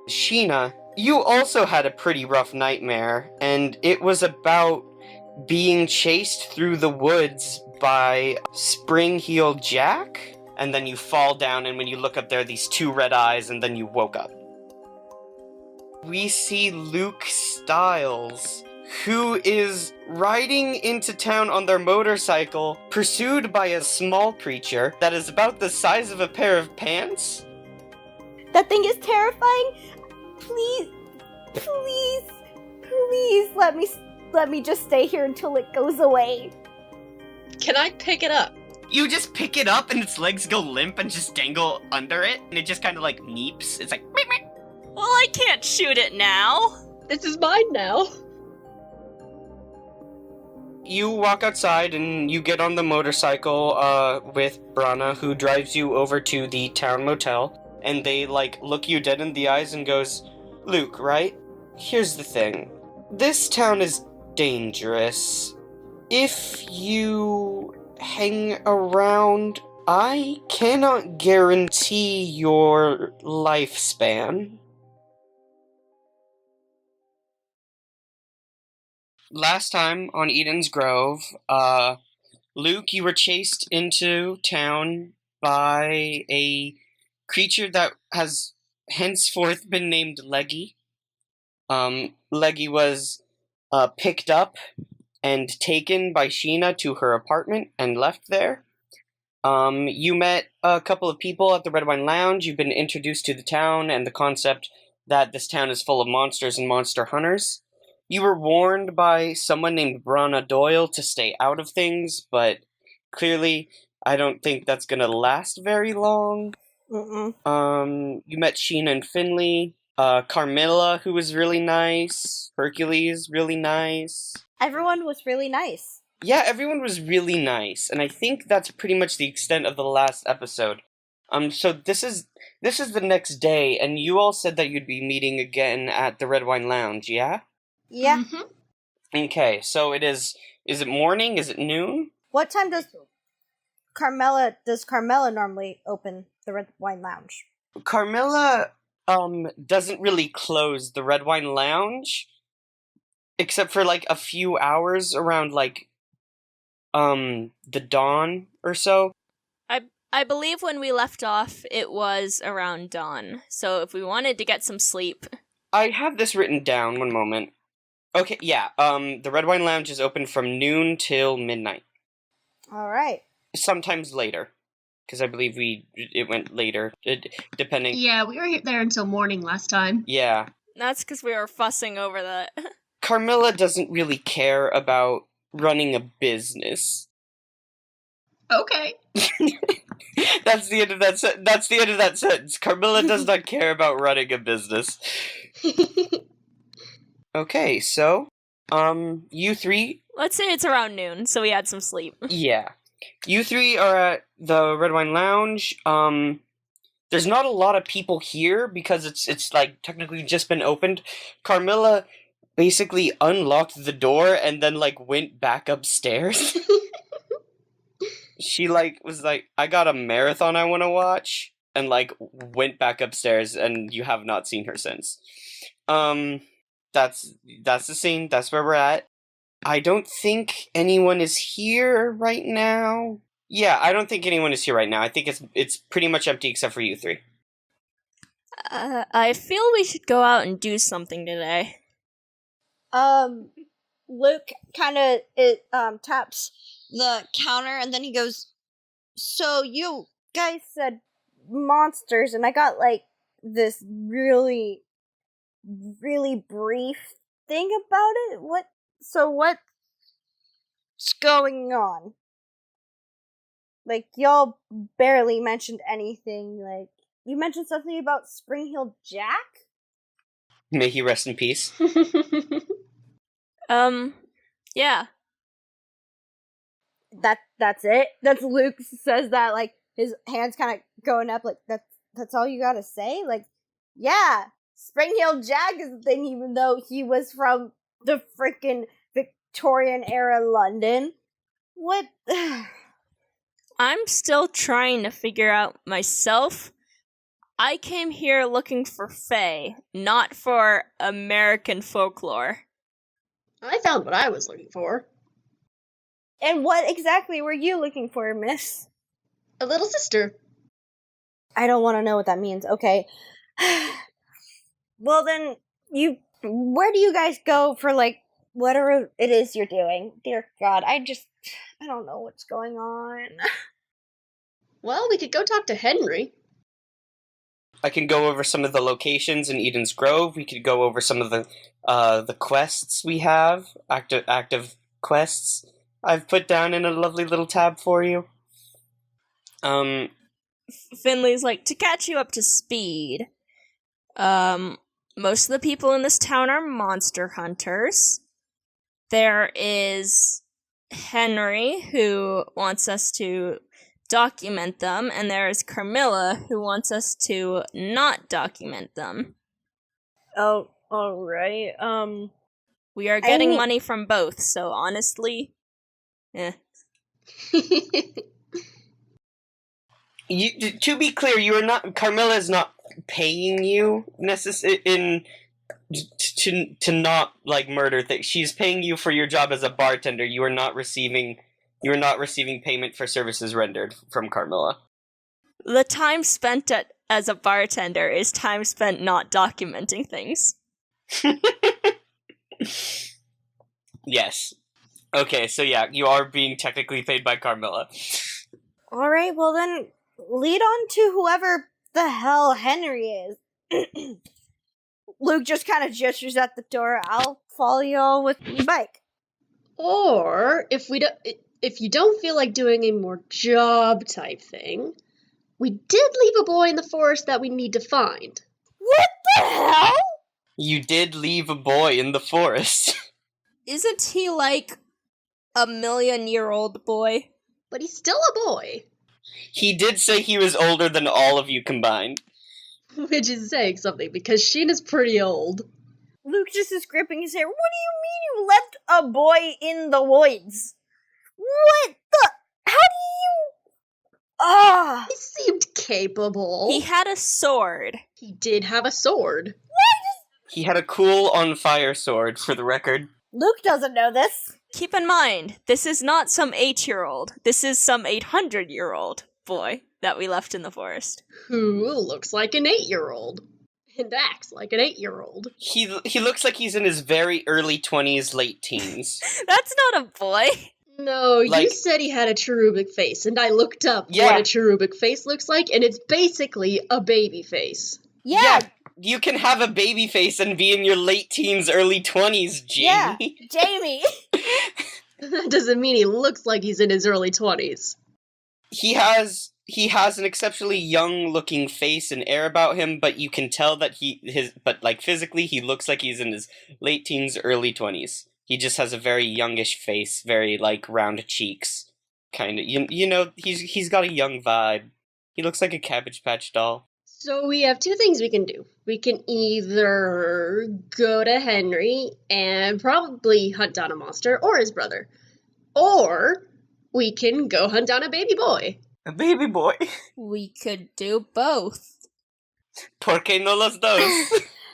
Sheena, you also had a pretty rough nightmare, and it was about being chased through the woods by Spring-Heeled Jack, and then you fall down, and when you look up there are these two red eyes, and then you woke up. We see Luke Stiles, who is riding into town on their motorcycle, pursued by a small creature that is about the size of a pair of pants. That thing is terrifying. Please, please, please let me just stay here until it goes away. Can I pick it up? You just pick it up and its legs go limp and just dangle under it, and it just kind of like neeps. It's like, meep, meep. Well, I can't shoot it now. This is mine now. You walk outside and you get on the motorcycle with Brana, who drives you over to the town motel, and they like look you dead in the eyes and goes, Luke, right? Here's the thing. This town is dangerous. If you hang around, I cannot guarantee your lifespan. Last time on Eden's Grove, Luke, you were chased into town by a creature that has henceforth been named Leggy. Leggy was picked up and taken by Sheena to her apartment and left there. You met a couple of people at the Red Wine Lounge. You've been introduced to the town and the concept that this town is full of monsters and monster hunters. You were warned by someone named Brana Doyle to stay out of things, but clearly I don't think that's gonna last very long. Mm-mm. You met Sheena and Finley, Carmilla, who was really nice, Hercules, really nice. Everyone was really nice. Yeah, everyone was really nice, and I think that's pretty much the extent of the last episode. So this is the next day, and you all said that you'd be meeting again at the Red Wine Lounge, yeah? Yeah. Mm-hmm. Okay, so is it morning? Is it noon? What time does Carmilla normally open the Red Wine Lounge? Carmilla, doesn't really close the Red Wine Lounge, except for, like, a few hours around, like, the dawn or so. I believe when we left off, it was around dawn. So if we wanted to get some sleep... I have this written down, one moment. Okay, yeah, the Red Wine Lounge is open from noon till midnight. Alright. Sometimes later, because I believe it went later, depending... Yeah, we were there until morning last time. Yeah. That's because we were fussing over that. Carmilla doesn't really care about running a business. Okay. That's the end of that sentence. Carmilla does not care about running a business. Okay, so, you three... Let's say it's around noon, so we had some sleep. Yeah. You three are at the Red Wine Lounge. There's not a lot of people here because it's like technically just been opened. Carmilla basically unlocked the door and then like went back upstairs. She like was like, I got a marathon I want to watch, and like went back upstairs, and you have not seen her since. That's the scene. That's where we're at. I don't think anyone is here right now. Yeah, I don't think anyone is here right now. I think it's pretty much empty except for you three. I feel we should go out and do something today. Luke kind of taps the counter and then he goes, so you guys said monsters and I got like this really, really brief thing about it? What's going on? Like, y'all barely mentioned anything, like, you mentioned something about Spring-Heeled Jack? May he rest in peace. Yeah. That's it? That's Luke says that, like, his hands kind of going up, like, that's all you gotta say? Like, yeah, Spring-Heeled Jack is the thing, even though he was from the frickin' Victorian-era London. What? I'm still trying to figure out myself, I came here looking for Fae, not for American folklore. I found what I was looking for. And what exactly were you looking for, miss? A little sister. I don't want to know what that means. Okay. Well then, where do you guys go for, like, whatever it is you're doing? Dear God, I don't know what's going on. Well, we could go talk to Henry. I can go over some of the locations in Eden's Grove. We could go over some of the quests we have, active quests. I've put down in a lovely little tab for you. Finley's like, to catch you up to speed, most of the people in this town are monster hunters. There is Henry, who wants us to document them, and there is Carmilla, who wants us to not document them. Oh, alright, We are getting money from both, so honestly, To be clear, you are not. Carmilla is not paying you to not like murder things. She's paying you for your job as a bartender. You are not receiving payment for services rendered from Carmilla. The time spent as a bartender is time spent not documenting things. Yes. Okay, so yeah, you are being technically paid by Carmilla. Alright, well then, lead on to whoever the hell Henry is. Luke just kind of gestures at the door. I'll follow y'all with my bike. Or, if you don't feel like doing a more job type thing, we did leave a boy in the forest that we need to find. What the hell? You did leave a boy in the forest. Isn't he like a 1,000,000-year-old boy? But he's still a boy. He did say he was older than all of you combined. Which is saying something, because Sheena's pretty old. Luke just is gripping his hair. What do you mean you left a boy in the woods? What the? How do you? Ah! He seemed capable. He had a sword. He did have a sword. He had a cool on fire sword, for the record. Luke doesn't know this. Keep in mind, this is not some 8-year-old. This is some 800-year-old boy that we left in the forest. Who looks like an 8-year-old. And acts like an 8-year-old. He looks like he's in his very early 20s, late teens. That's not a boy. No, you Like- said he had a cherubic face, and I looked up Yeah. what a cherubic face looks like, and it's basically a baby face. Yeah, You can have a baby face and be in your late teens, early 20s, Jamie. yeah, Jamie. That doesn't mean he looks like he's in his early 20s. He has an exceptionally young-looking face and air about him, but you can tell that physically he looks like he's in his late teens, early 20s. He just has a very youngish face, very like round cheeks, kind of. You know, he's got a young vibe. He looks like a Cabbage Patch doll. So we have two things we can do. We can either go to Henry and probably hunt down a monster, or his brother. Or we can go hunt down a baby boy. A baby boy. We could do both. ¿Por qué no los dos?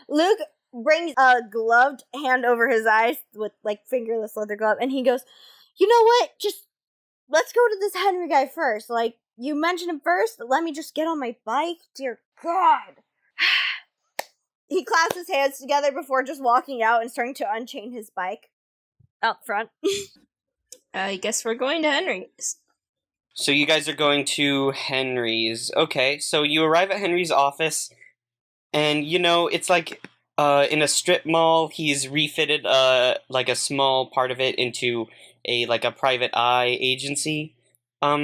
Luke brings a gloved hand over his eyes with, like, fingerless leather glove, and he goes, you know what? Just, let's go to this Henry guy first. Like, you mentioned him first. Let me just get on my bike. Dear God. He clasps his hands together before just walking out and starting to unchain his bike out front. I guess we're going to Henry's. So you guys are going to Henry's. Okay, so you arrive at Henry's office, and you know, it's like in a strip mall. He's refitted like a small part of it into a private eye agency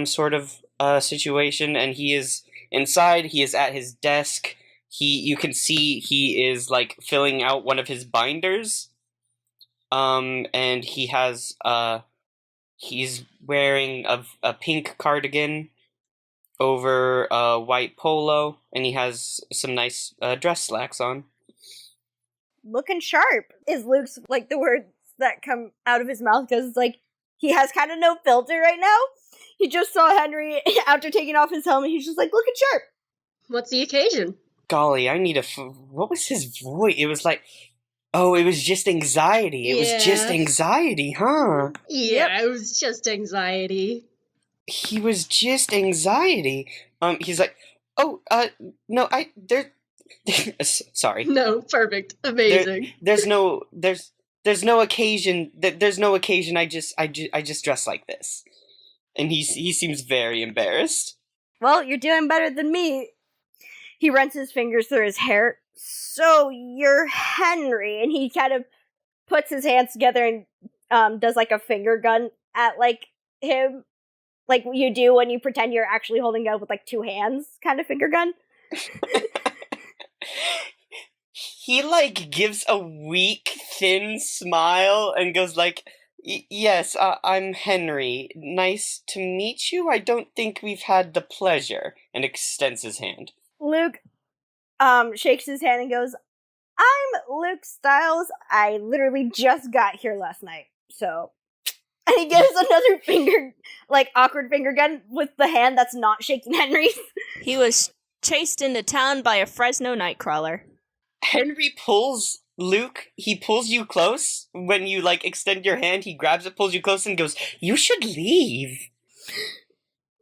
sort of situation, and he is inside. He is at his desk. You can see he is like filling out one of his binders. And he has he's wearing a pink cardigan over a white polo, and he has some nice dress slacks on. Looking sharp is Luke's, like, the words that come out of his mouth, because it's like he has kind of no filter right now. He just saw Henry after taking off his helmet. He's just like, looking sharp. What's the occasion? golly, I need what was his voice? It was like, oh, it was just anxiety. It was just Yeah. anxiety, huh? Yeah, it was just anxiety. He was just anxiety. He's like, oh, no, sorry. No, perfect. Amazing. There's no occasion. There's no occasion. I just dress like this. And he seems very embarrassed. Well, you're doing better than me. He runs his fingers through his hair. So you're Henry, and he kind of puts his hands together and does like a finger gun at like him, like you do when you pretend you're actually holding a gun with like two hands, kind of finger gun. He like gives a weak, thin smile and goes like, yes, I'm Henry. Nice to meet you. I don't think we've had the pleasure. And extends his hand. Luke shakes his hand and goes, I'm Luke Stiles. I literally just got here last night. So, and he gives another finger, like awkward finger gun with the hand that's not shaking Henry's. He was chased into town by a Fresno nightcrawler. Henry pulls Luke, he pulls you close. When you like extend your hand, he grabs it, pulls you close, and goes, you should leave.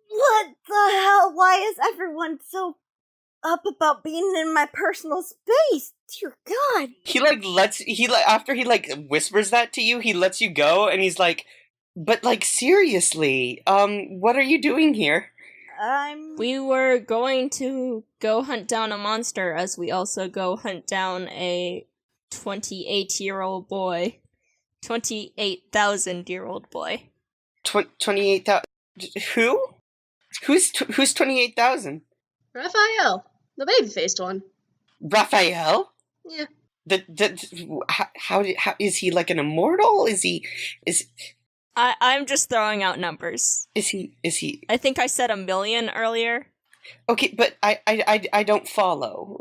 What the hell? Why is everyone so up about being in my personal space? Dear God. After he whispers that to you, he lets you go, and he's like, but like seriously, what are you doing here? We were going to go hunt down a monster, as we also go hunt down a 28-year-old boy. 28,000-year-old boy. 28,000? Who? Who's 28,000? Raphael, the baby-faced one. Raphael? Yeah. How is he like an immortal? I'm just throwing out numbers. Is he? I think I said 1 million earlier. Okay, but I don't follow.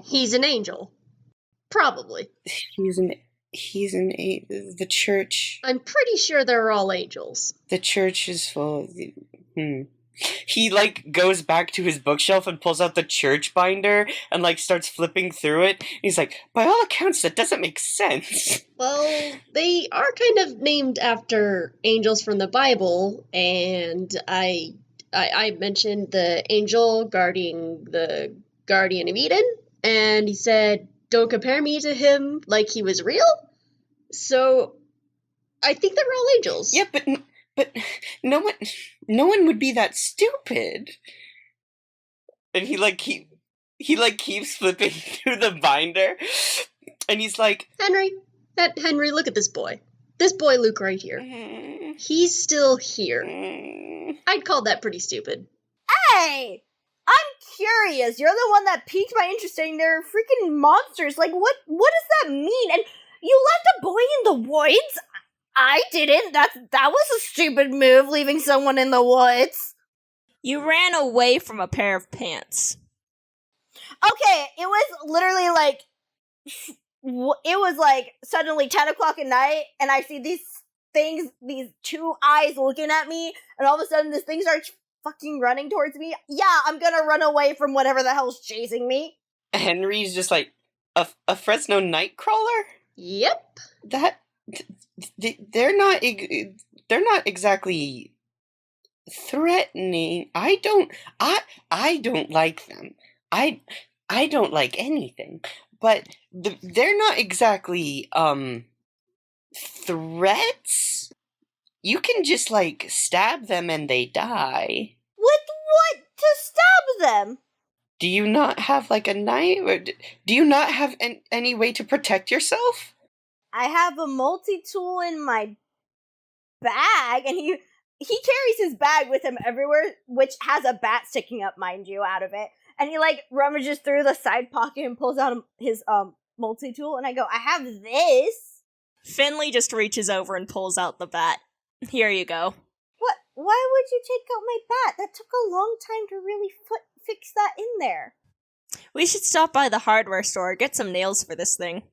He's an angel. Probably. He's the church. I'm pretty sure they're all angels. The church is full of He like goes back to his bookshelf and pulls out the church binder and like starts flipping through it. He's like, by all accounts, that doesn't make sense. Well, they are kind of named after angels from the Bible, and I mentioned the angel guarding the Guardian of Eden, and he said, don't compare me to him like he was real. So I think they're all angels. Yeah, but no one would be that stupid. And he keeps flipping through the binder, and he's like, Henry, look at this boy. This boy Luke right here. He's still here. I'd call that pretty stupid. Hey! I'm curious. You're the one that piqued my interest in their freaking monsters. Like, what does that mean? And you left a boy in the woods? I didn't. That was a stupid move, leaving someone in the woods. You ran away from a pair of pants. Okay, it was literally like, it was like suddenly 10 o'clock at night, and I see these two eyes looking at me, and all of a sudden this thing starts fucking running towards me. Yeah, I'm gonna run away from whatever the hell's chasing me. Henry's just like, a Fresno nightcrawler? Yep. They're not exactly threatening. I don't like them. I don't like anything. But they're not exactly threats. You can just like stab them and they die. With what to stab them? Do you not have like a knife? Or do you not have any way to protect yourself? I have a multi-tool in my bag, and he carries his bag with him everywhere, which has a bat sticking up, mind you, out of it. And he like rummages through the side pocket and pulls out his multi-tool, and I go, I have this. Finley just reaches over and pulls out the bat. Here you go. What? Why would you take out my bat? That took a long time to really fix that in there. We should stop by the hardware store, get some nails for this thing.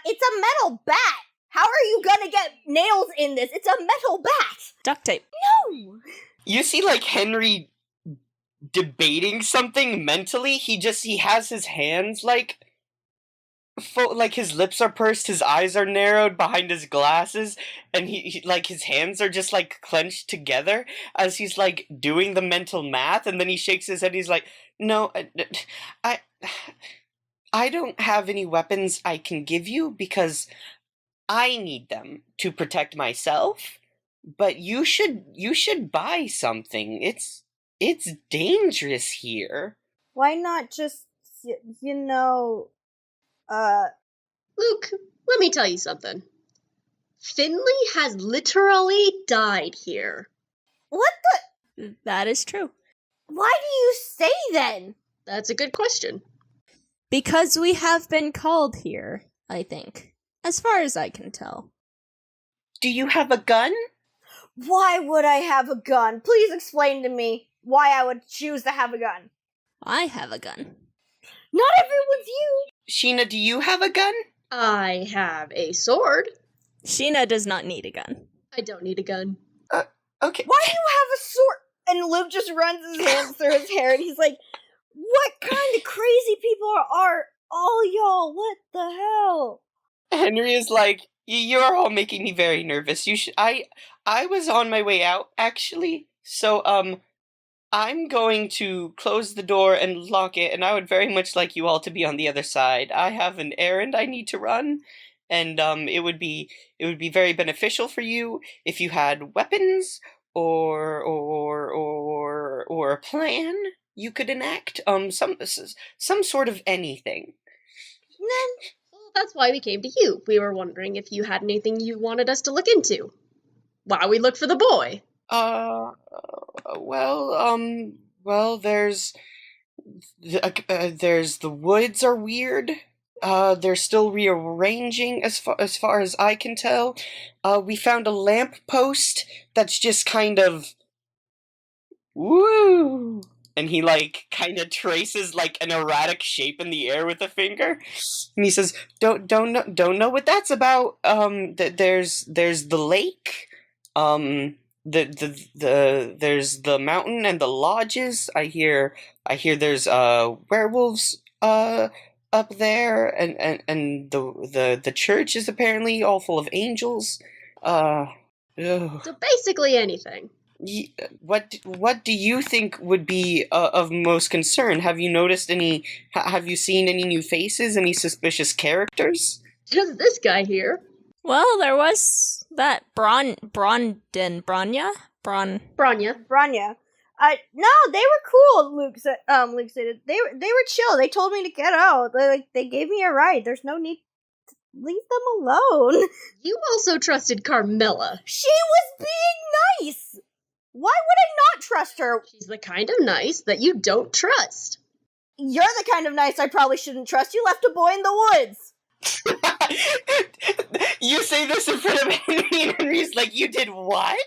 It's a metal bat! How are you gonna get nails in this? It's a metal bat! Duct tape. No! You see like Henry debating something mentally. He has his hands like like his lips are pursed, his eyes are narrowed behind his glasses, and he like his hands are just like clenched together as he's like doing the mental math, and then he shakes his head. He's like, "No, I I don't have any weapons I can give you because I need them to protect myself. But you should buy something. It's dangerous here." Why not just, you know, Luke, let me tell you something. Finley has literally died here. what the? That is true. Why do you say then? That's a good question. Because we have been called here, I think. As far as I can tell. Do you have a gun? Why would I have a gun? Please explain to me why I would choose to have a gun. I have a gun. Not everyone's you. Sheena, do you have a gun? I have a sword. Sheena does not need a gun. I don't need a gun. Okay. Why do you have a sword? And Luke just runs his hands through his hair, and he's like, "What kind of crazy people are all y'all? What the hell?" Henry is like, "You're all making me very nervous. You should. I was on my way out actually. So I'm going to close the door and lock it, and I would very much like you all to be on the other side. I have an errand I need to run, and it would be very beneficial for you if you had weapons or a plan you could enact. Some sort of anything." Well, that's why we came to you. We were wondering if you had anything you wanted us to look into while we look for the boy. Well, there's the woods are weird. They're still rearranging as far as I can tell. We found a lamp post that's just kind of woo, and he like kind of traces like an erratic shape in the air with a finger, and he says, don't know what that's about. There's the lake. There's the mountain and the lodges. I hear there's werewolves up there, and the church is apparently all full of angels. Ugh. So basically anything. What do you think would be of most concern? Have you noticed any? Have you seen any new faces? Any suspicious characters? Just this guy here. Well, there was that Branya? Branya. Branya. No, they were cool. Luke said. Luke said they were chill. They told me to get out. They gave me a ride. There's no need to leave them alone. You also trusted Carmilla. She was being nice. Why would I not trust her? She's the kind of nice that you don't trust. You're the kind of nice I probably shouldn't trust. You left a boy in the woods. You say this in front of Henry, and Henry's like, "You did what?"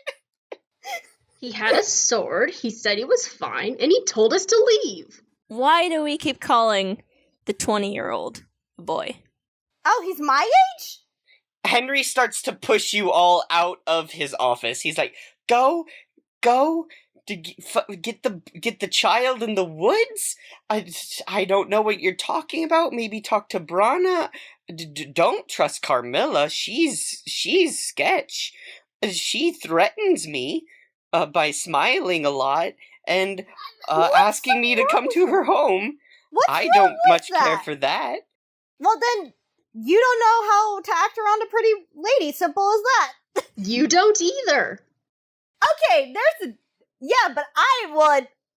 He had a sword, he said he was fine, and he told us to leave. Why do we keep calling the 20-year-old a boy? Oh, he's my age? Henry starts to push you all out of his office. He's like, "Go to get the child in the woods. I don't know what you're talking about. Maybe talk to Brana. Don't trust Carmilla. She's sketch. She threatens me by smiling a lot and asking me to come to her home. I don't much care for that." Well, then, you don't know how to act around a pretty lady. Simple as that. You don't either. Okay, but I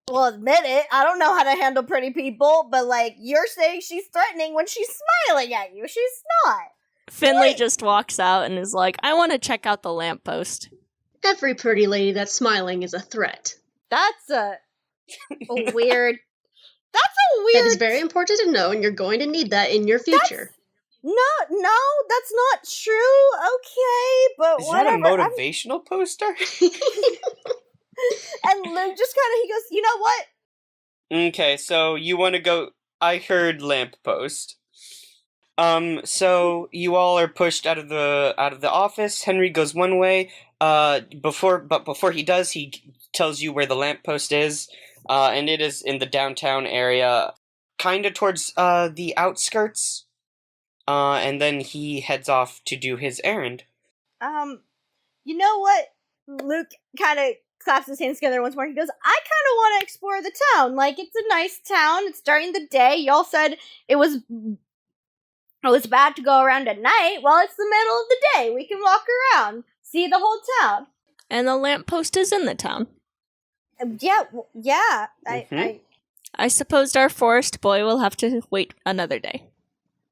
will admit it. I don't know how to handle pretty people, but, like, you're saying she's threatening when she's smiling at you. She's not. Finley just walks out and is like, "I want to check out the lamppost." Every pretty lady that's smiling is a threat. That's a weird... That is very important to know, and you're going to need that in your future. No, that's not true. Okay, but Is whatever. that a motivational poster? And Luke just he goes, "You know what? Okay, so you want to go... I heard lamppost. So you all are pushed out of the office. Henry goes one way. Before he does, he tells you where the lamppost is. and it is in the downtown area, kind of towards the outskirts. And then he heads off to do his errand. You know what? Luke kind of claps his hands together once more. He goes, I kind of want to explore the town. Like, it's a nice town. It's during the day. Y'all said it was bad to go around at night. Well, it's the middle of the day. We can walk around, see the whole town. And the lamppost is in the town. Yeah. I suppose our forest boy will have to wait another day.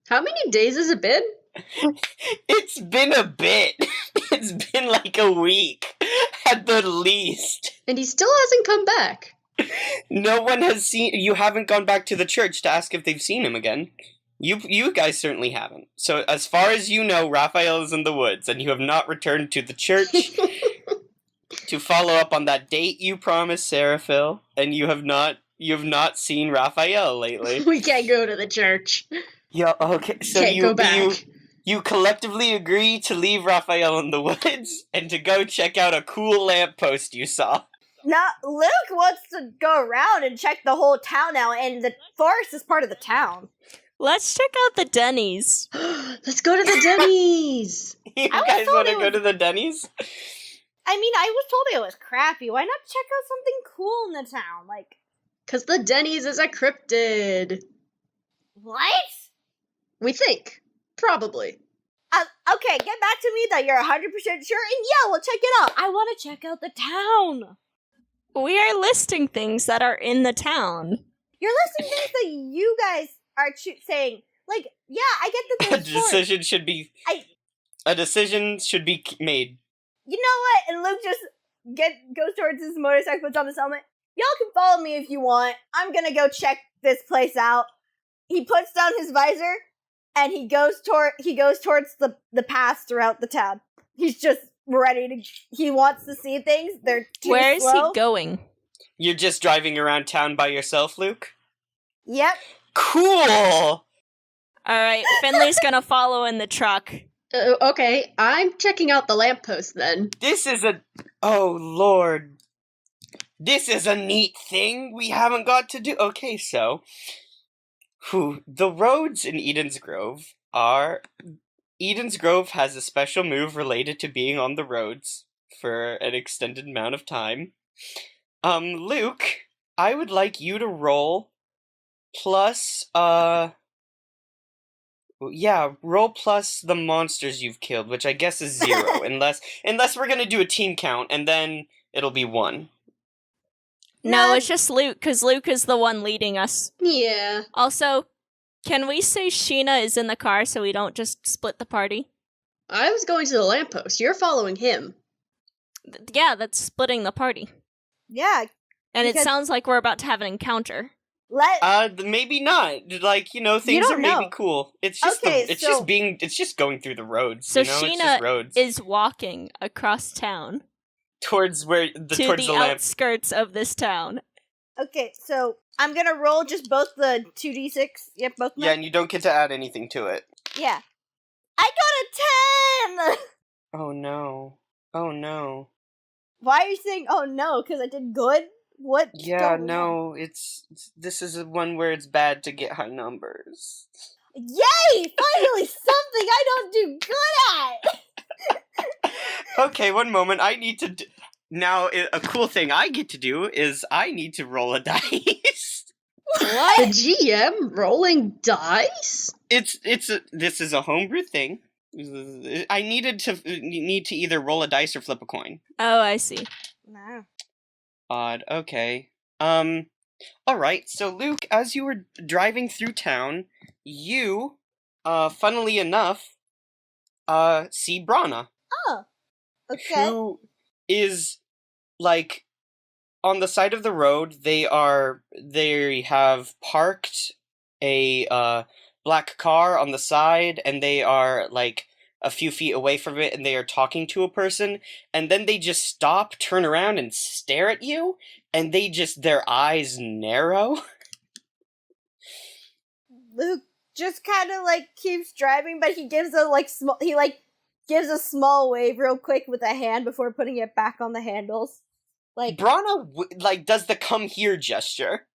How many days has it been? It's been a bit. It's been like a week, at the least. And he still hasn't come back. No one has seen... You haven't gone back to the church to ask if they've seen him again. You guys certainly haven't. So as far as you know, Raphael is in the woods, and you have not returned to the church to follow up on that date you promised Seraphil, and you have not seen Raphael lately. We can't go to the church. Yeah, okay. So Can't go back. You collectively agree to leave Raphael in the woods and to go check out a cool lamppost you saw. No, Luke wants to go around and check the whole town out, and the forest is part of the town. Let's check out the Denny's. Let's go to the Denny's. You guys want to go to the Denny's? I mean, I was told it was crappy. Why not check out something cool in the town? Like, Because the Denny's is a cryptid. what? We think. Probably. Okay, get back to me that you're 100% sure, and yeah, we'll check it out. I want to check out the town. We are listing things that are in the town. You're listing things that you guys are saying. Like, yeah, I get that A there's decision should be... A decision should be made. You know what? And Luke just goes towards his motorcycle, puts on his helmet. Y'all can follow me if you want. I'm gonna go check this place out. He puts down his visor, and he goes towards the paths throughout the town. He's just ready to... He wants to see things. They're too Where is slow. he going? You're just driving around town by yourself, Luke? Yep. Cool! Alright, Finley's gonna follow in the truck. Okay, I'm checking out the lamppost then. This is a... Oh, Lord. This is a neat thing we haven't got to do. Okay, so... The roads in Eden's Grove are... Eden's Grove has a special move related to being on the roads for an extended amount of time. Luke, I would like you to roll plus, roll plus the monsters you've killed, which I guess is 0, unless we're gonna do a team count, and then it'll be 1. No, it's just Luke, because Luke is the one leading us. Yeah. Also, can we say Sheena is in the car so we don't just split the party? I was going to the lamppost. You're following him. Yeah, that's splitting the party. Yeah. And it Because- sounds like we're about to have an encounter. Maybe not. Like, things don't are maybe know. cool. It's just Okay, it's just going through the roads. So it's just Sheena roads is walking across town towards where to towards the the lamp. outskirts of this town. Okay, so I'm gonna roll just both the 2d6. Yep, both of them. Yeah, and you don't get to add anything to it. Yeah. I got a 10! Oh no. Oh no. Why are you saying, oh no, because I did good? What? Yeah, no, this is one where it's bad to get high numbers. Yay! Finally something I don't do good at! Okay, one moment. I need to... Now, a cool thing I get to do is I need to roll a dice. The GM rolling dice? This is a homebrew thing. I need to either roll a dice or flip a coin. Oh, I see. No. Odd. Okay. Alright, so Luke, as you were driving through town, you, funnily enough, see Brana. Oh. Okay. Who is, like, on the side of the road. They have parked a, black car on the side, and they are, like, a few feet away from it, and they are talking to a person, and then they just stop, turn around, and stare at you, and their eyes narrow. Luke just kind of, keeps driving, but he gives gives a small wave real quick with a hand before putting it back on the handles. Like, Brana, does the come here gesture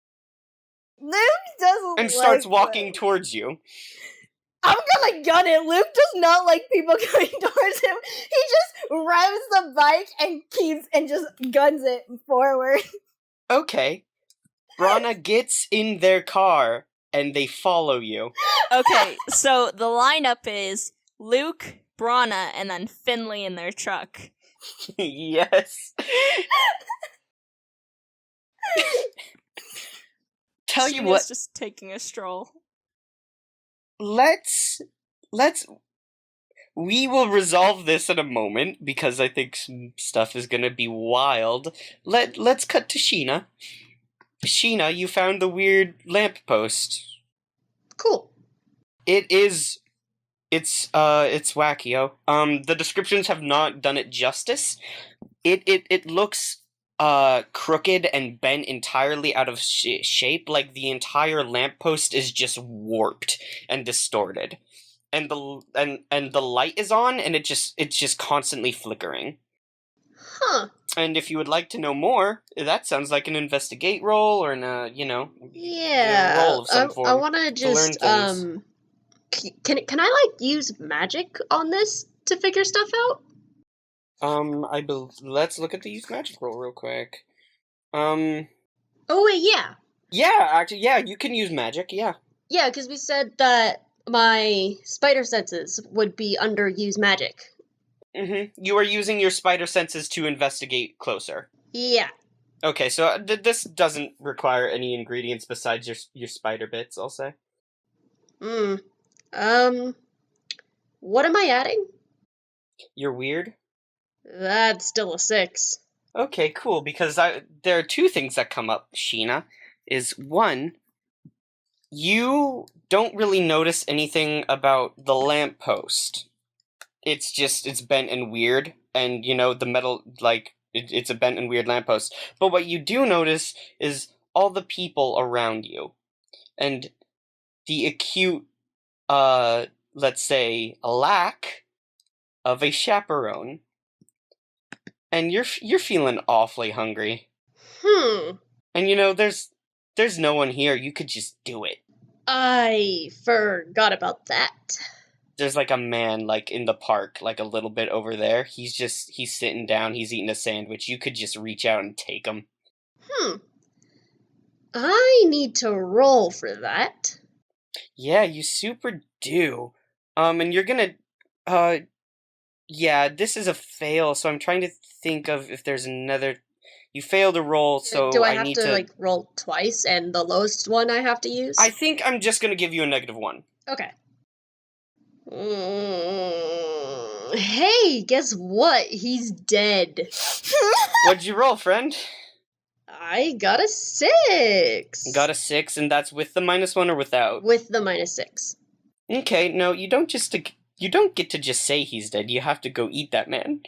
Luke doesn't and starts like walking them. towards you. I'm gonna gun it. Luke does not like people coming towards him. He just revs the bike and just guns it forward. Okay. Brana gets in their car and they follow you. Okay, so the lineup is Luke, Brana, and then Finley in their truck. Yes. Tell you Sheena's what, just taking a stroll. let's we will resolve this in a moment because I think some stuff is gonna be wild. Let's cut to Sheena. Sheena, you found the weird lamppost. Cool. It's wackio. The descriptions have not done it justice. It looks crooked and bent entirely out of shape. Like the entire lamppost is just warped and distorted, and the light is on, and it's just constantly flickering. Huh. And if you would like to know more, that sounds like an investigate roll or a Yeah. roll of some form. I want to learn just things. Can I like use magic on this to figure stuff out? Let's look at the use magic roll real quick. Oh wait, yeah. Yeah, actually, yeah, you can use magic, yeah. Yeah, because we said that my spider senses would be under use magic. Mm-hmm. You are using your spider senses to investigate closer. Yeah. Okay, so this doesn't require any ingredients besides your spider bits, I'll say. What am I adding? You're weird? That's still a 6. Okay, cool, because there are two things that come up, Sheena. Is one, you don't really notice anything about the lamppost. It's bent and weird, and the metal, it's a bent and weird lamppost. But what you do notice is all the people around you, and the acute, let's say, lack of a chaperone. And you're feeling awfully hungry. And there's no one here. You could just do it. I forgot about that. There's like a man in the park, a little bit over there. He's sitting down, he's eating a sandwich. You could just reach out and take him. I need to roll for that. Yeah, you super do. And you're gonna yeah, this is a fail, so I'm trying to think of if there's another. You failed a roll, so Do I I have need to roll twice and the lowest one I have to use? I think I'm just gonna give you a -1. Okay. Hey, guess what? He's dead. What'd you roll, friend? I got a 6. Got a 6, and that's with the -1 or without? With the -6. Okay, no, you don't get to just say he's dead. You have to go eat that man.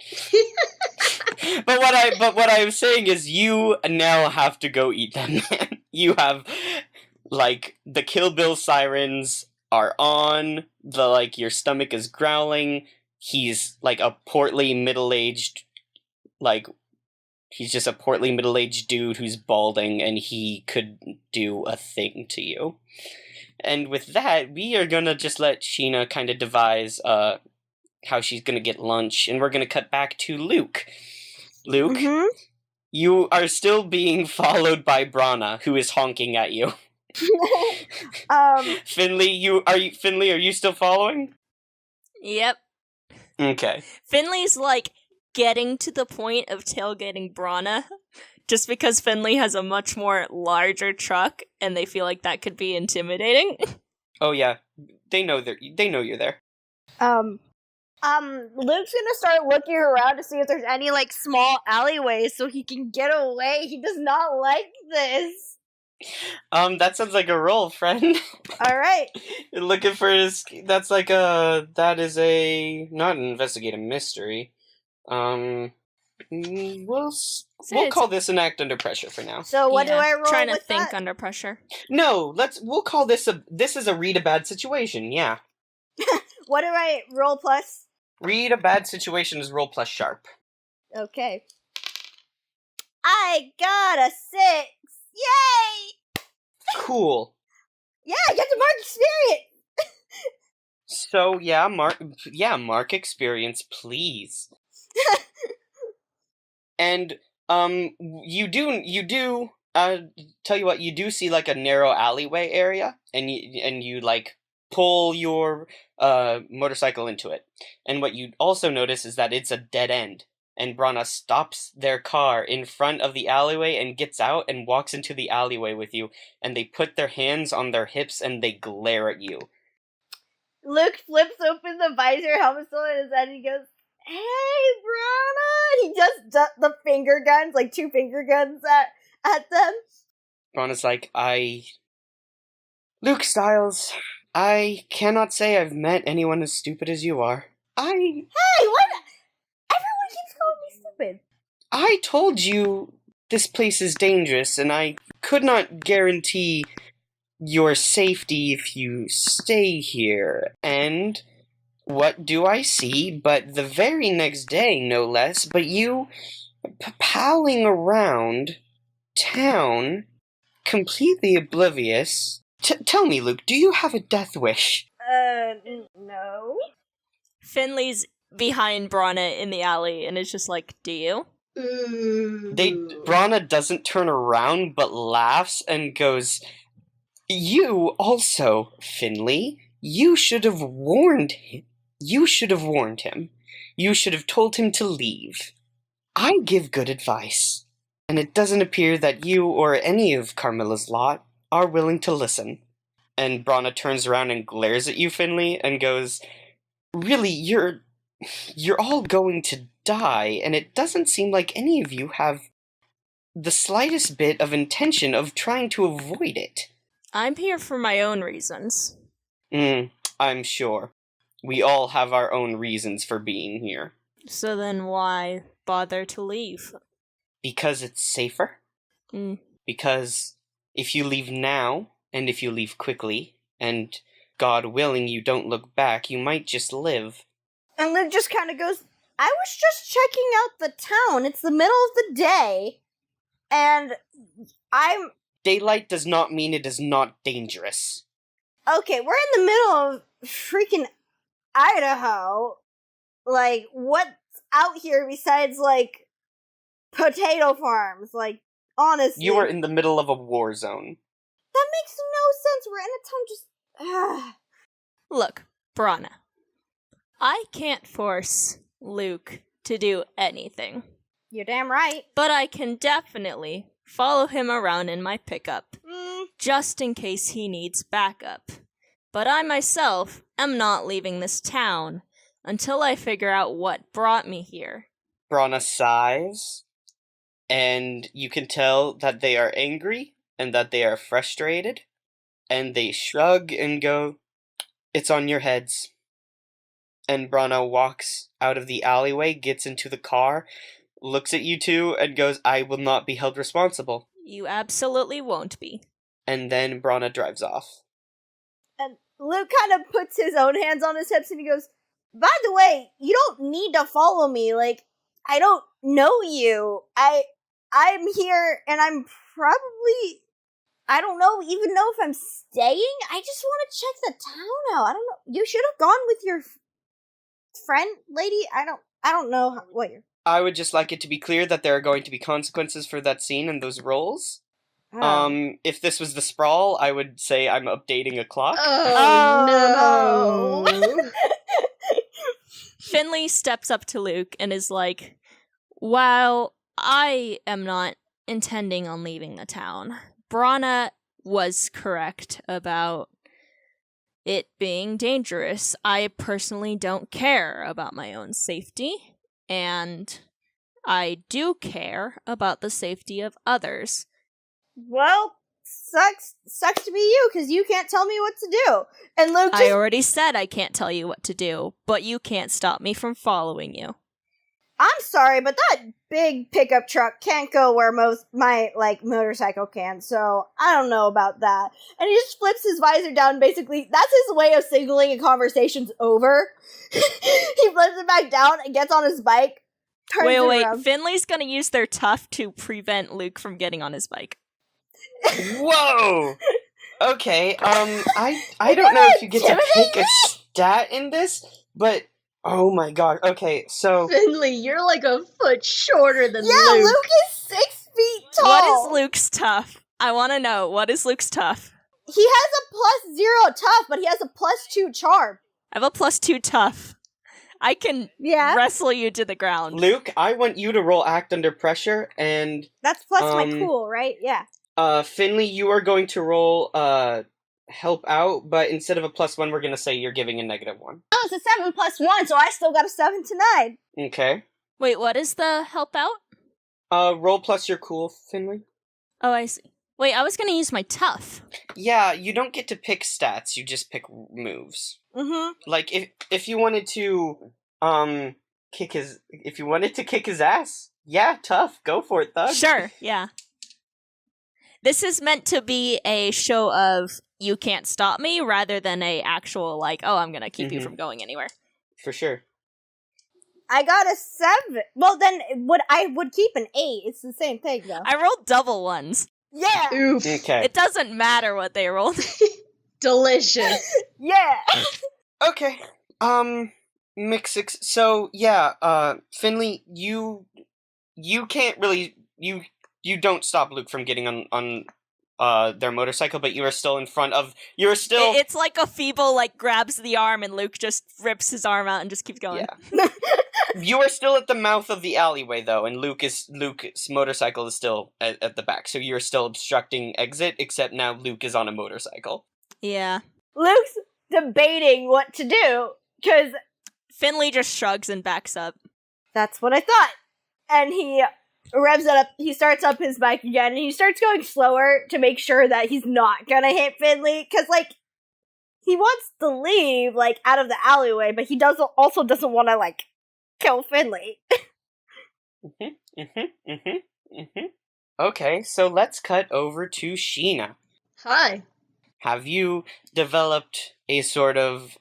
But what I was saying is you now have to go eat that man. You have the Kill Bill sirens are on. Your stomach is growling. He's a portly middle-aged he's just a portly middle-aged dude who's balding, and he could do a thing to you. And with that, we are gonna just let Sheena kind of devise how she's gonna get lunch, and we're gonna cut back to Luke. Luke, you are still being followed by Brana, who is honking at you. Finley, are you still following? Yep. Okay. Finley's getting to the point of tailgating Brana, just because Finley has a much more larger truck, and they feel like that could be intimidating. Oh yeah, they know you're there. Luke's gonna start looking around to see if there's any small alleyways so he can get away. He does not like this. That sounds like a roll, friend. All right. Looking for his. That is a not an investigate a mystery. We'll call this an act under pressure for now. So what do I roll? Trying to with think that? under pressure. No, we'll call this this is a read a bad situation. Yeah. What do I roll plus? Read a bad situation is roll plus sharp. Okay. I got a 6. Yay! Cool. Yeah, I get to mark experience. So mark experience, please. And you do tell you what, you do see like a narrow alleyway area, and you like pull your motorcycle into it. And what you also notice is that it's a dead end. And Brana stops their car in front of the alleyway and gets out and walks into the alleyway with you, and they put their hands on their hips and they glare at you. Luke flips open the visor, helmet still in his head, and he goes, "Hey, Brana!" He just the finger guns, like 2 finger guns at them. Brana's like, Luke Styles, I cannot say I've met anyone as stupid as you are. Hey, what? Everyone keeps calling me stupid. I told you this place is dangerous, and I could not guarantee your safety if you stay here. And what do I see but the very next day, no less, but you prowling around town, completely oblivious. Tell me, Luke, do you have a death wish? No. Finley's behind Brana in the alley and is just like, do you? Brana doesn't turn around but laughs and goes, "You also, Finley, you should have warned him. You should have warned him. You should have told him to leave. I give good advice, and it doesn't appear that you or any of Carmilla's lot are willing to listen." And Brana turns around and glares at you, Finley, and goes, "Really, you're all going to die, and it doesn't seem like any of you have the slightest bit of intention of trying to avoid it." I'm here for my own reasons. I'm sure. We all have our own reasons for being here. So then why bother to leave? Because it's safer. Because if you leave now, and if you leave quickly, and God willing you don't look back, you might just live. And Luke just kind of goes, "I was just checking out the town. It's the middle of the day, and I'm..." Daylight does not mean it is not dangerous. Okay, we're in the middle of freaking Idaho. Like, what's out here besides, like, potato farms? Like, honestly. You are in the middle of a war zone. That makes no sense. We're in a town just... Look, Brana. I can't force Luke to do anything. You're damn right. But I can definitely follow him around in my pickup, just in case he needs backup. But I myself am not leaving this town until I figure out what brought me here. Brana sighs, and you can tell that they are angry and that they are frustrated, and they shrug and go, "It's on your heads." And Brana walks out of the alleyway, gets into the car, looks at you two, and goes, "I will not be held responsible." You absolutely won't be. And then Brana drives off. And Luke kind of puts his own hands on his hips and he goes, "By the way, you don't need to follow me. Like, I don't know you. I'm here and I'm probably... I don't even know if I'm staying. I just want to check the town out. I don't know. You should have gone with your friend, lady. I don't know what you're..." I would just like it to be clear that there are going to be consequences for that scene and those roles. If this was the Sprawl, I would say I'm updating a clock. Oh, no. Finley steps up to Luke and is like, "While I am not intending on leaving the town, Brana was correct about it being dangerous. I personally don't care about my own safety, and I do care about the safety of others." Well, sucks to be you, because you can't tell me what to do. And Luke just... I already said I can't tell you what to do, but you can't stop me from following you. I'm sorry, but that big pickup truck can't go where my motorcycle can, so I don't know about that. And he just flips his visor down, basically. That's his way of signaling a conversation's over. He flips it back down and gets on his bike. turns Wait, it wait. around. Finley's gonna use their tough to prevent Luke from getting on his bike. Whoa! Okay, I don't know if you get to pick a stat in this, but oh my god. Okay, so Finley, you're like a foot shorter than Yeah, Luke. Luke is 6 feet tall. What is Luke's tough? I want to know. What is Luke's tough? He has a +0 tough, but he has a +2 charm. I have a +2 tough. I can Yeah, wrestle you to the ground. Luke, I want you to roll act under pressure, and that's plus my Um, cool, right? Yeah. Finley, you are going to roll help out, but instead of a +1, we're gonna say you're giving a -1. Oh, it's a 7 + 1, so I still got a 7 to 9. Okay. Wait, what is the help out? Roll plus your cool, Finley. Oh, I see. Wait, I was gonna use my tough. Yeah, you don't get to pick stats, you just pick moves. Mm-hmm. Like if you wanted to kick his ass, yeah, tough, go for it, thug. Sure, yeah. This is meant to be a show of you can't stop me rather than a actual like, oh, I'm gonna keep you Mhm. from going anywhere. For sure. I got a 7. Well, then I would keep an 8. It's the same thing, though. I rolled double ones. Yeah. Oof. Okay. It doesn't matter what they rolled. Delicious. Yeah. Okay. Mixix. So yeah, Finley, you can't really you don't stop Luke from getting on their motorcycle, but you are still in front of. You're still. It's like a feeble like grabs the arm and Luke just rips his arm out and just keeps going. Yeah. You are still at the mouth of the alleyway though, and Luke's motorcycle is still at the back, so you're still obstructing exit. Except now Luke is on a motorcycle. Yeah. Luke's debating what to do, because Finley just shrugs and backs up. that's what I thought. And he revs it up. He starts up his bike again, and he starts going slower to make sure that he's not gonna hit Finley, because, like, he wants to leave, like, out of the alleyway, but he also doesn't want to, like, kill Finley. Okay, so let's cut over to Sheena. Hi. Have you developed a sort of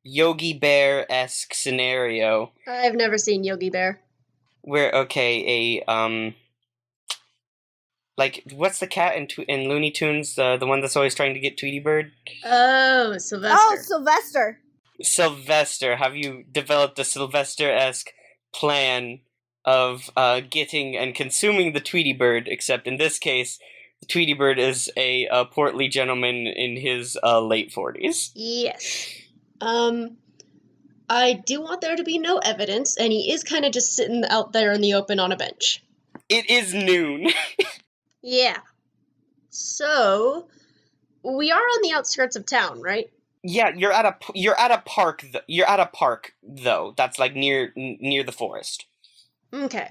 Yogi Bear-esque scenario I've never seen Yogi Bear. where like what's the cat in Looney Tunes, the one that's always trying to get Tweety Bird? Oh, Sylvester. Oh, Sylvester. Sylvester. Have you developed a Sylvester-esque plan of getting and consuming the Tweety Bird? Except in this case, the Tweety Bird is a portly gentleman in his late 40s. Yes. I do want there to be no evidence, and he is kind of just sitting out there in the open on a bench. It is noon. Yeah. So, we are on the outskirts of town, right? Yeah, you're at a park. You're at a park though. That's like near the forest. Okay.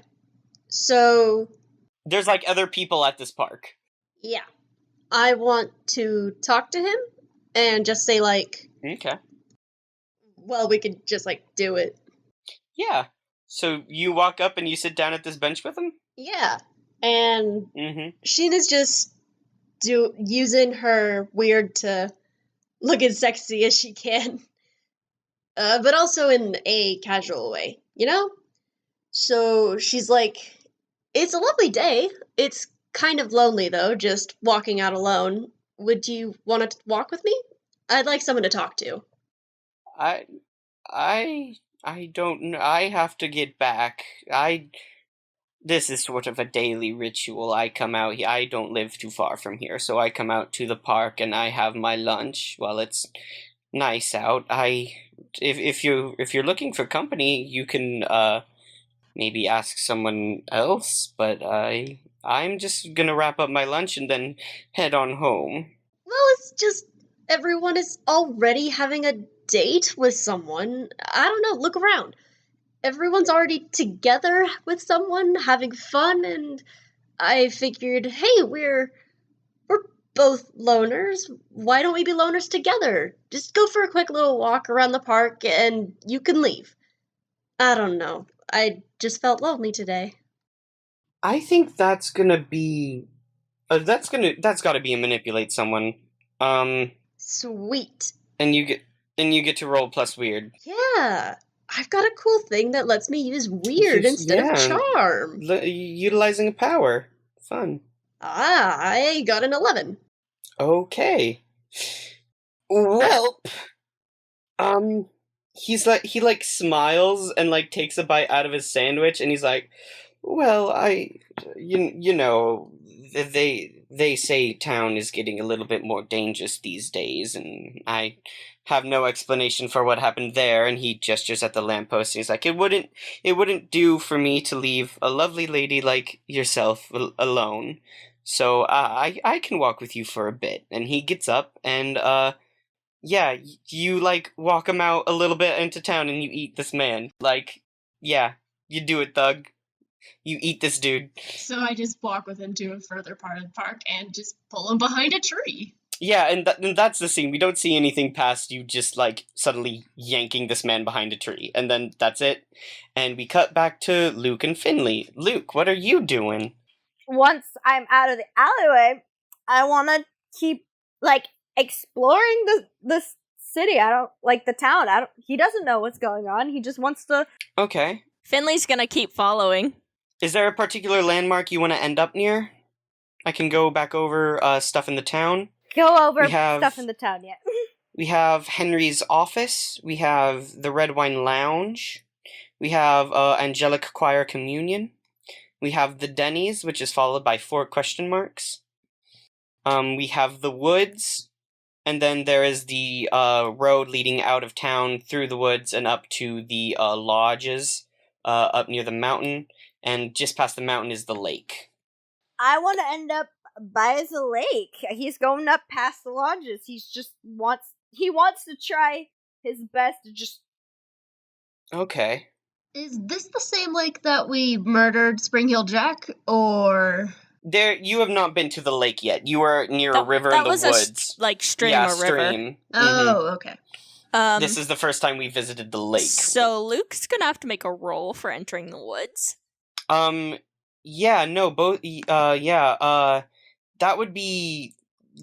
So, There's like other people at this park. yeah. I want to talk to him and just say, like, Okay. well, we could just, like, do it. Yeah. So you walk up and you sit down at this bench with him? Yeah. And Mm-hmm. Sheena's just using her weird to look as sexy as she can. But also in a casual way, you know? So she's like, it's a lovely day. It's kind of lonely, though, just walking out alone. Would you want to walk with me? I'd like someone to talk to. I don't know. I have to get back. This is sort of a daily ritual. I come out here. I don't live too far from here, so I come out to the park and I have my lunch while it's nice out. If you're looking for company, you can maybe ask someone else, but I'm just gonna wrap up my lunch and then head on home. Well, it's just everyone is already having a date with someone. I don't know, look around. Everyone's already together with someone, having fun, and I figured, hey, we're both loners. Why don't we be loners together? Just go for a quick little walk around the park and you can leave. I don't know. I just felt lonely today. I think that's gonna be that's gotta be a manipulate someone. Sweet. And you get to roll plus weird. Yeah. I've got a cool thing that lets me use weird instead of charm. Utilizing a power. Fun. I got an 11. Okay. Well, he smiles and takes a bite out of his sandwich, and he's like, well, you know, they say town is getting a little bit more dangerous these days, and I have no explanation for what happened there. And he gestures at the lamppost, and he's like, it wouldn't do for me to leave a lovely lady like yourself alone. So I can walk with you for a bit. And he gets up, and yeah, you walk him out a little bit into town, and you eat this man. Yeah, you do it, Thug. You eat this dude. So I just walk with him to a further part of the park and just pull him behind a tree. Yeah, and that's the scene. We don't see anything past you just, suddenly yanking this man behind a tree. And then that's it. And we cut back to Luke and Finley. Luke, what are you doing? Once I'm out of the alleyway, I want to keep, exploring the city. I don't, the town. He doesn't know what's going on. He just wants to... Okay. Finley's gonna keep following. Is there a particular landmark you want to end up near? I can go back over stuff in the town. Go over stuff in the town, yeah. We have Henry's office. We have the Red Wine Lounge. We have Angelic Choir Communion. We have the Denny's, which is followed by 4 question marks. We have the woods. And then there is the road leading out of town through the woods and up to the lodges up near the mountain. And just past the mountain is the lake. I want to end up by the lake. He's going up past the lodges. He wants to try his best to just... Okay. Is this the same lake that we murdered Spring Hill Jack, or... You have not been to the lake yet. You are near a river in the woods. Stream yeah, or river. Stream. Oh, okay. This is the first time we visited the lake. So Luke's gonna have to make a roll for entering the woods. Yeah, no, both, that would be,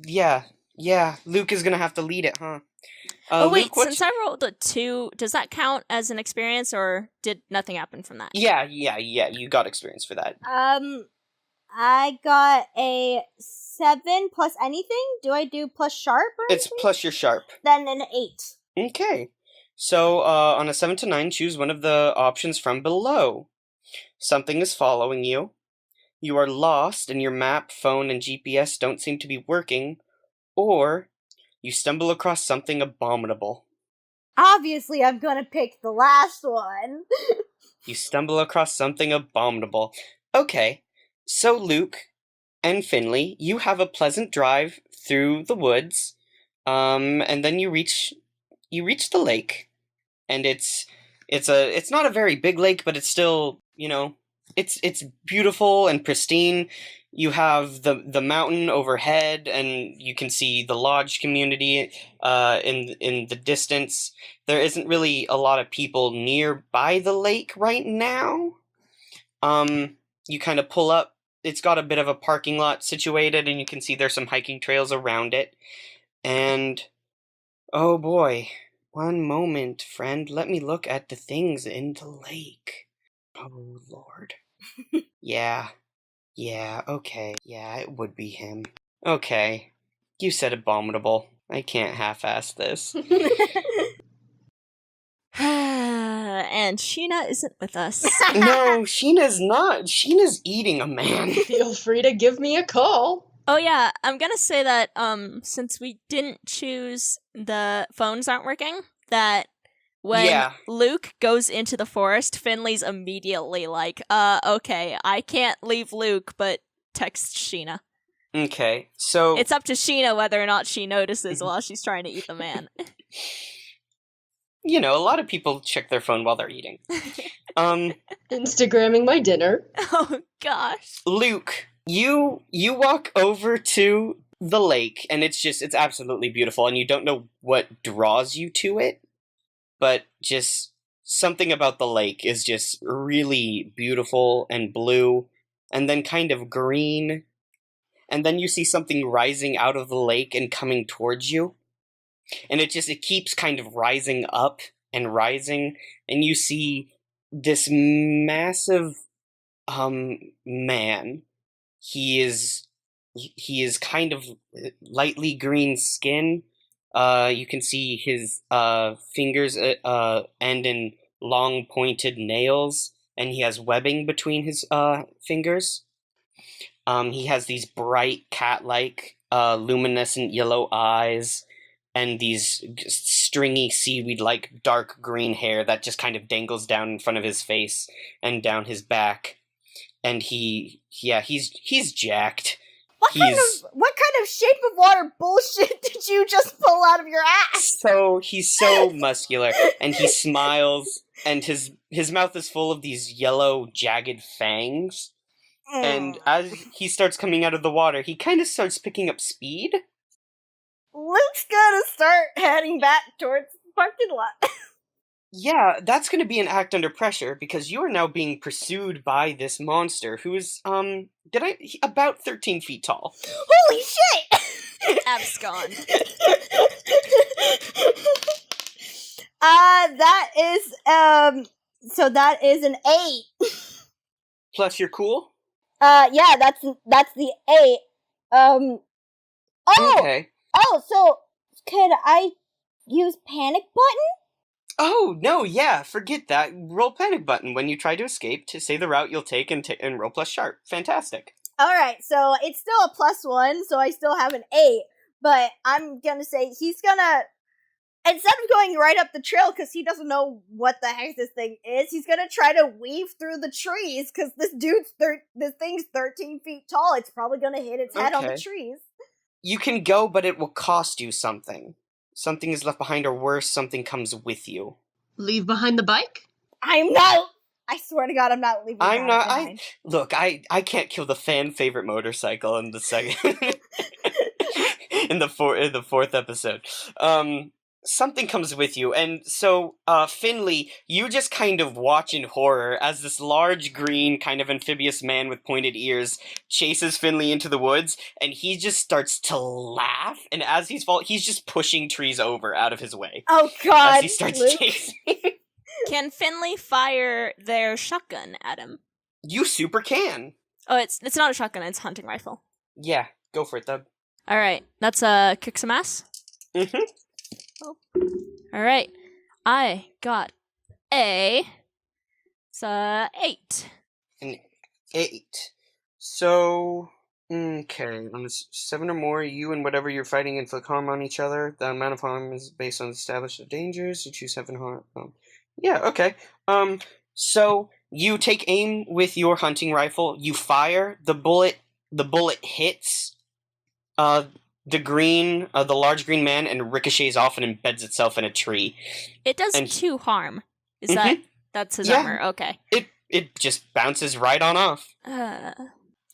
yeah, Luke is gonna have to lead it, huh? Wait, Luke, since I rolled a 2, does that count as an experience, or did nothing happen from that? Yeah, you got experience for that. I got a 7 plus anything? Do I do plus sharp or anything? It's plus your sharp. Then an 8. Okay. So, on a 7 to 9, choose one of the options from below. Something is following you. You are lost and your map, phone, and GPS don't seem to be working. Or, you stumble across something abominable. Obviously, I'm gonna pick the last one. You stumble across something abominable. Okay, so Luke and Finley, you have a pleasant drive through the woods, and then you reach the lake, and it's not a very big lake, but it's still, it's beautiful and pristine. You have the mountain overhead, and you can see the lodge community in the distance. There isn't really a lot of people nearby the lake right now. You kind of pull up. It's got a bit of a parking lot situated, and you can see there's some hiking trails around it. And, oh boy, one moment, friend. Let me look at the things in the lake. Oh, Lord. Yeah, okay. Yeah, it would be him. Okay. You said abominable. I can't half-ass this. And Sheena isn't with us. No, Sheena's not. Sheena's eating a man. Feel free to give me a call. Oh yeah, I'm gonna say that since we didn't choose the phones aren't working, that when Luke goes into the forest, Finley's immediately like, okay, I can't leave Luke, but text Sheena. Okay, so... It's up to Sheena whether or not she notices while she's trying to eat the man. A lot of people check their phone while they're eating. Instagramming my dinner. Oh, gosh. Luke, you walk over to the lake, and it's absolutely beautiful, and you don't know what draws you to it, but just something about the lake is just really beautiful and blue, and then kind of green, and then you see something rising out of the lake and coming towards you. And it keeps kind of rising up and rising, and you see this massive man. He is kind of lightly green skin. You can see his fingers end in long pointed nails, and he has webbing between his fingers. He has these bright cat-like luminescent yellow eyes and these stringy seaweed-like dark green hair that just kind of dangles down in front of his face and down his back. And he's jacked. What kind of shape of water bullshit did you just pull out of your ass? So he's so muscular, and he smiles, and his mouth is full of these yellow jagged fangs. And as he starts coming out of the water, he kind of starts picking up speed. Luke's gonna start heading back towards the parking lot. Yeah, that's going to be an act under pressure, because you are now being pursued by this monster who is, about 13 feet tall. Holy shit! Abscond. That is, so that is an 8. Plus you're cool? Yeah, that's the 8. Okay. Oh, so could I use panic button? Oh, no, yeah, forget that. Roll panic button when you try to escape to say the route you'll take and roll plus sharp. Fantastic. Alright, so it's still a +1, so I still have an 8, but I'm gonna say he's gonna, instead of going right up the trail because he doesn't know what the heck this thing is, he's gonna try to weave through the trees because this thing's 13 feet tall. It's probably gonna hit its head on the Okay. trees. You can go, but it will cost you something. Something is left behind, or worse, something comes with you. Leave behind the bike? I'm not. I swear to God, I'm not leaving. I'm not. behind. I can't kill the fan favorite motorcycle in the second, in the fourth episode. Something comes with you, and so Finley, you just kind of watch in horror as this large green kind of amphibious man with pointed ears chases Finley into the woods, and he just starts to laugh, and as he's just pushing trees over out of his way. Oh God! As he starts Luke. chasing. Can Finley fire their shotgun at him? You super can. Oh, it's not a shotgun, it's a hunting rifle. Yeah, go for it, Doug. Alright, that's kick some ass. Mm-hmm. Alright, I got it's 8. An 8. So, okay, on 7 or more, you and whatever you're fighting inflict harm on each other. The amount of harm is based on established dangers. You choose 7 harm. Yeah, okay. So you take aim with your hunting rifle. You fire. The bullet hits the large green man, and ricochets off and embeds itself in a tree. It does And 2 harm. Is Mhm. that's his Yeah. armor? Okay. It just bounces right on off. Uh,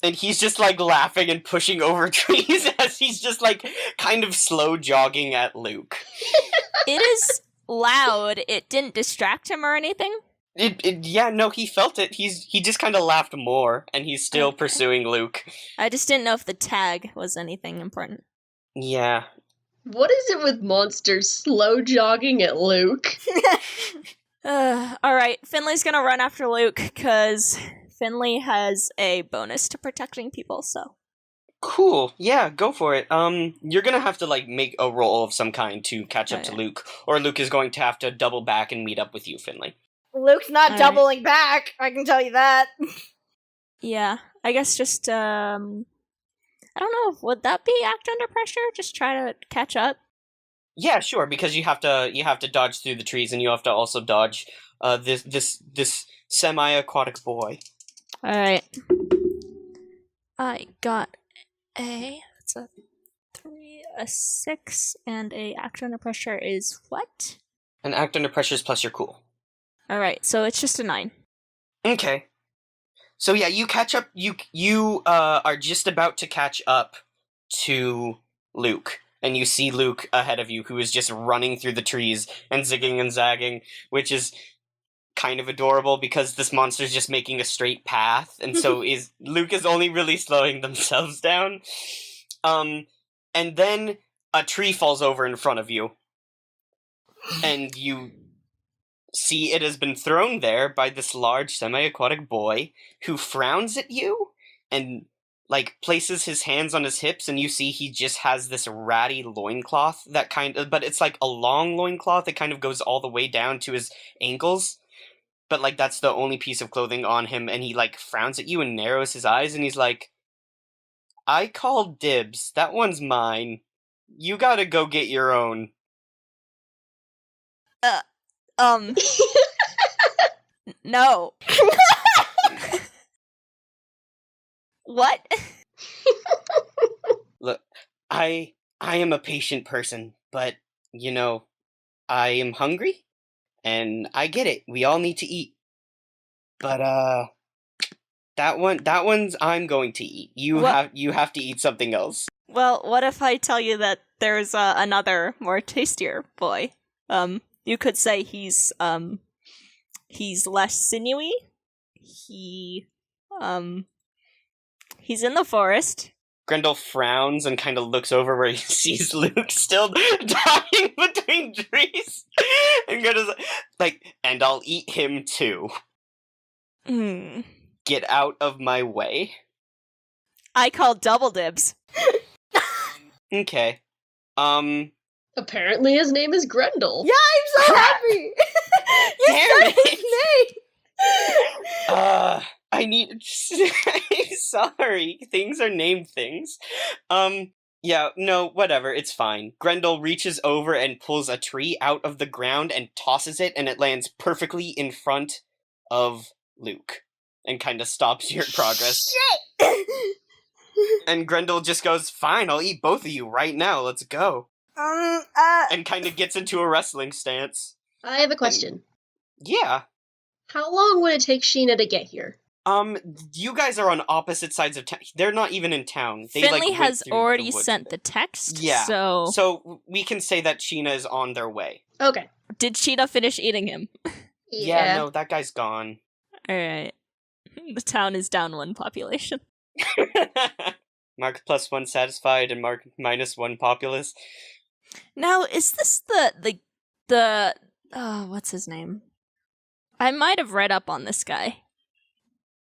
And he's just like laughing and pushing over trees as he's just like kind of slow jogging at Luke. it is loud. It didn't distract him or anything? Yeah, no, he felt it. He just kind of laughed more, and he's still Okay. pursuing Luke. I just didn't know if the tag was anything important. Yeah. What is it with monsters slow jogging at Luke? Alright, Finley's gonna run after Luke, because Finley has a bonus to protecting people, so. Cool. Yeah, go for it. You're gonna have to like make a roll of some kind to catch up to Okay. Luke, or Luke is going to have to double back and meet up with you, Finley. Luke's not Alright. doubling back. I can tell you that. Yeah, I guess just, I don't know, would that be act under pressure? Just try to catch up? Yeah, sure, because you have to dodge through the trees, and you have to also dodge this semi-aquatic boy. Alright. I got it's a 3, a 6, and a act under pressure is what? And act under pressure is plus you're cool. Alright, so it's just a 9. Okay. So yeah, you catch up. You are just about to catch up to Luke, and you see Luke ahead of you, who is just running through the trees and zigging and zagging, which is kind of adorable because this monster's just making a straight path, and so Luke is only really slowing themselves down. And then a tree falls over in front of you, and you see it has been thrown there by this large semi-aquatic boy who frowns at you and, like, places his hands on his hips, and you see he just has this ratty loincloth that but it's like a long loincloth that kind of goes all the way down to his ankles. But, like, that's the only piece of clothing on him, and he, like, frowns at you and narrows his eyes, and he's like, I called dibs. That one's mine. You gotta go get your own. No. What? Look, I am a patient person, but, you know, I am hungry, and I get it. We all need to eat. But, that one's I'm going to eat. You have to eat something else. Well, what if I tell you that there's another more tastier boy? You could say he's less sinewy. He's in the forest. Grendel frowns and kind of looks over where he sees Luke still dying between trees. And Grendel's like, and I'll eat him too. Get out of my way. I call double dibs. Okay. Apparently his name is Grendel. Yeah, I'm so happy. You said his name. I need. Sorry, things are named things. Yeah, no, whatever, it's fine. Grendel reaches over and pulls a tree out of the ground and tosses it, and it lands perfectly in front of Luke, and kind of stops your progress. Shit! And Grendel just goes, fine, I'll eat both of you right now, let's go. And kind of gets into a wrestling stance. I have a question. Yeah. How long would it take Sheena to get here? You guys are on opposite sides of town. They're not even in town. They, Finley went has through already the woods sent with the it. text, Yeah. so... So we can say that Sheena is on their way. Okay. Did Cheetah finish eating him? Yeah, no, that guy's gone. Alright. The town is down 1 population. Mark +1 satisfied and Mark -1 populous. Now, is this the what's his name? I might have read up on this guy.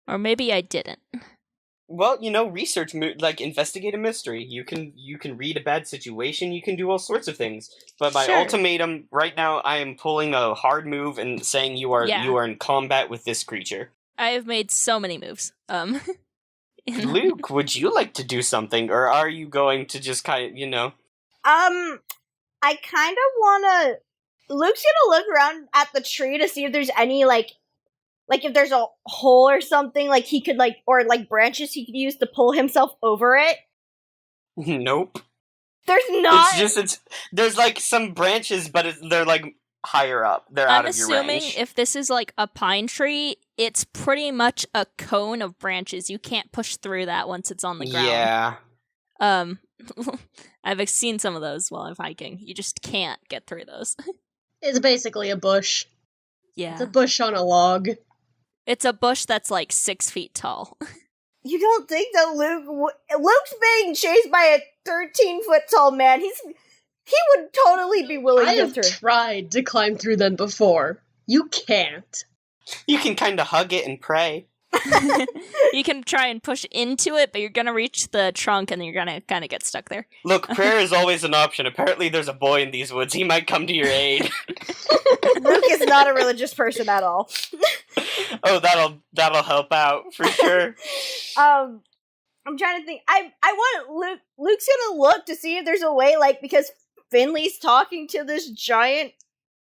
Or maybe I didn't. Well, you know, research, like, investigate a mystery. You can read a bad situation, you can do all sorts of things. But by Sure. ultimatum, right now, I am pulling a hard move and saying you are in combat with this creature. I have made so many moves. Luke, would you like to do something, or are you going to just kind of, you know... I kind of wanna... Luke's gonna look around at the tree to see if there's any, like if there's a hole or something, like, he could, like, or, like, branches he could use to pull himself over it. Nope. There's not... There's, like, some branches, but they're, like, higher up. They're out I'm of your range. assuming if this is like a pine tree, it's pretty much a cone of branches. You can't push through that once it's on the ground. Yeah. I've seen some of those while I'm hiking. You just can't get through those. It's basically a bush. Yeah. It's a bush on a log. It's a bush that's like 6 feet tall. You don't think that Luke's being chased by a 13-foot tall man. He would totally be willing I to have get through. tried to climb through them before. You can't. You can kind of hug it and pray. You can try and push into it, but you're gonna reach the trunk and then you're gonna kind of get stuck there. Look, prayer is always an option. Apparently there's a boy in these woods. He might come to your aid. Luke is not a religious person at all. Oh, that'll help out for sure. I'm trying to think. I want Luke's gonna look to see if there's a way, like, because Finley's talking to this giant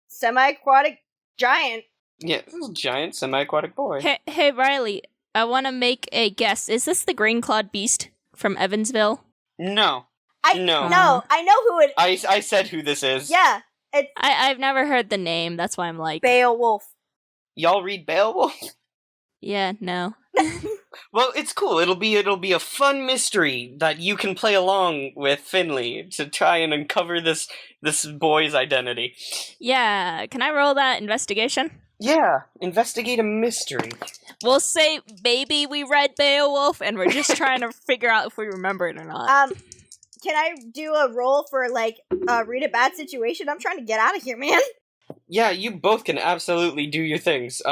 semi-aquatic giant. Yeah, this is a giant semi-aquatic boy. Hey Riley, I want to make a guess. Is this the green-clawed beast from Evansville? No. No, I know who it. I said who this is. Yeah, it's I've never heard the name. That's why I'm like, Beowulf. Y'all read Beowulf? yeah, no. Well, it's cool. It'll be a fun mystery that you can play along with Finley to try and uncover this boy's identity. Yeah, can I roll that investigation? Yeah, investigate a mystery. We'll say maybe we read Beowulf and we're just trying to figure out if we remember it or not. Can I do a roll for, like, read a bad situation? I'm trying to get out of here, man. Yeah, you both can absolutely do your things.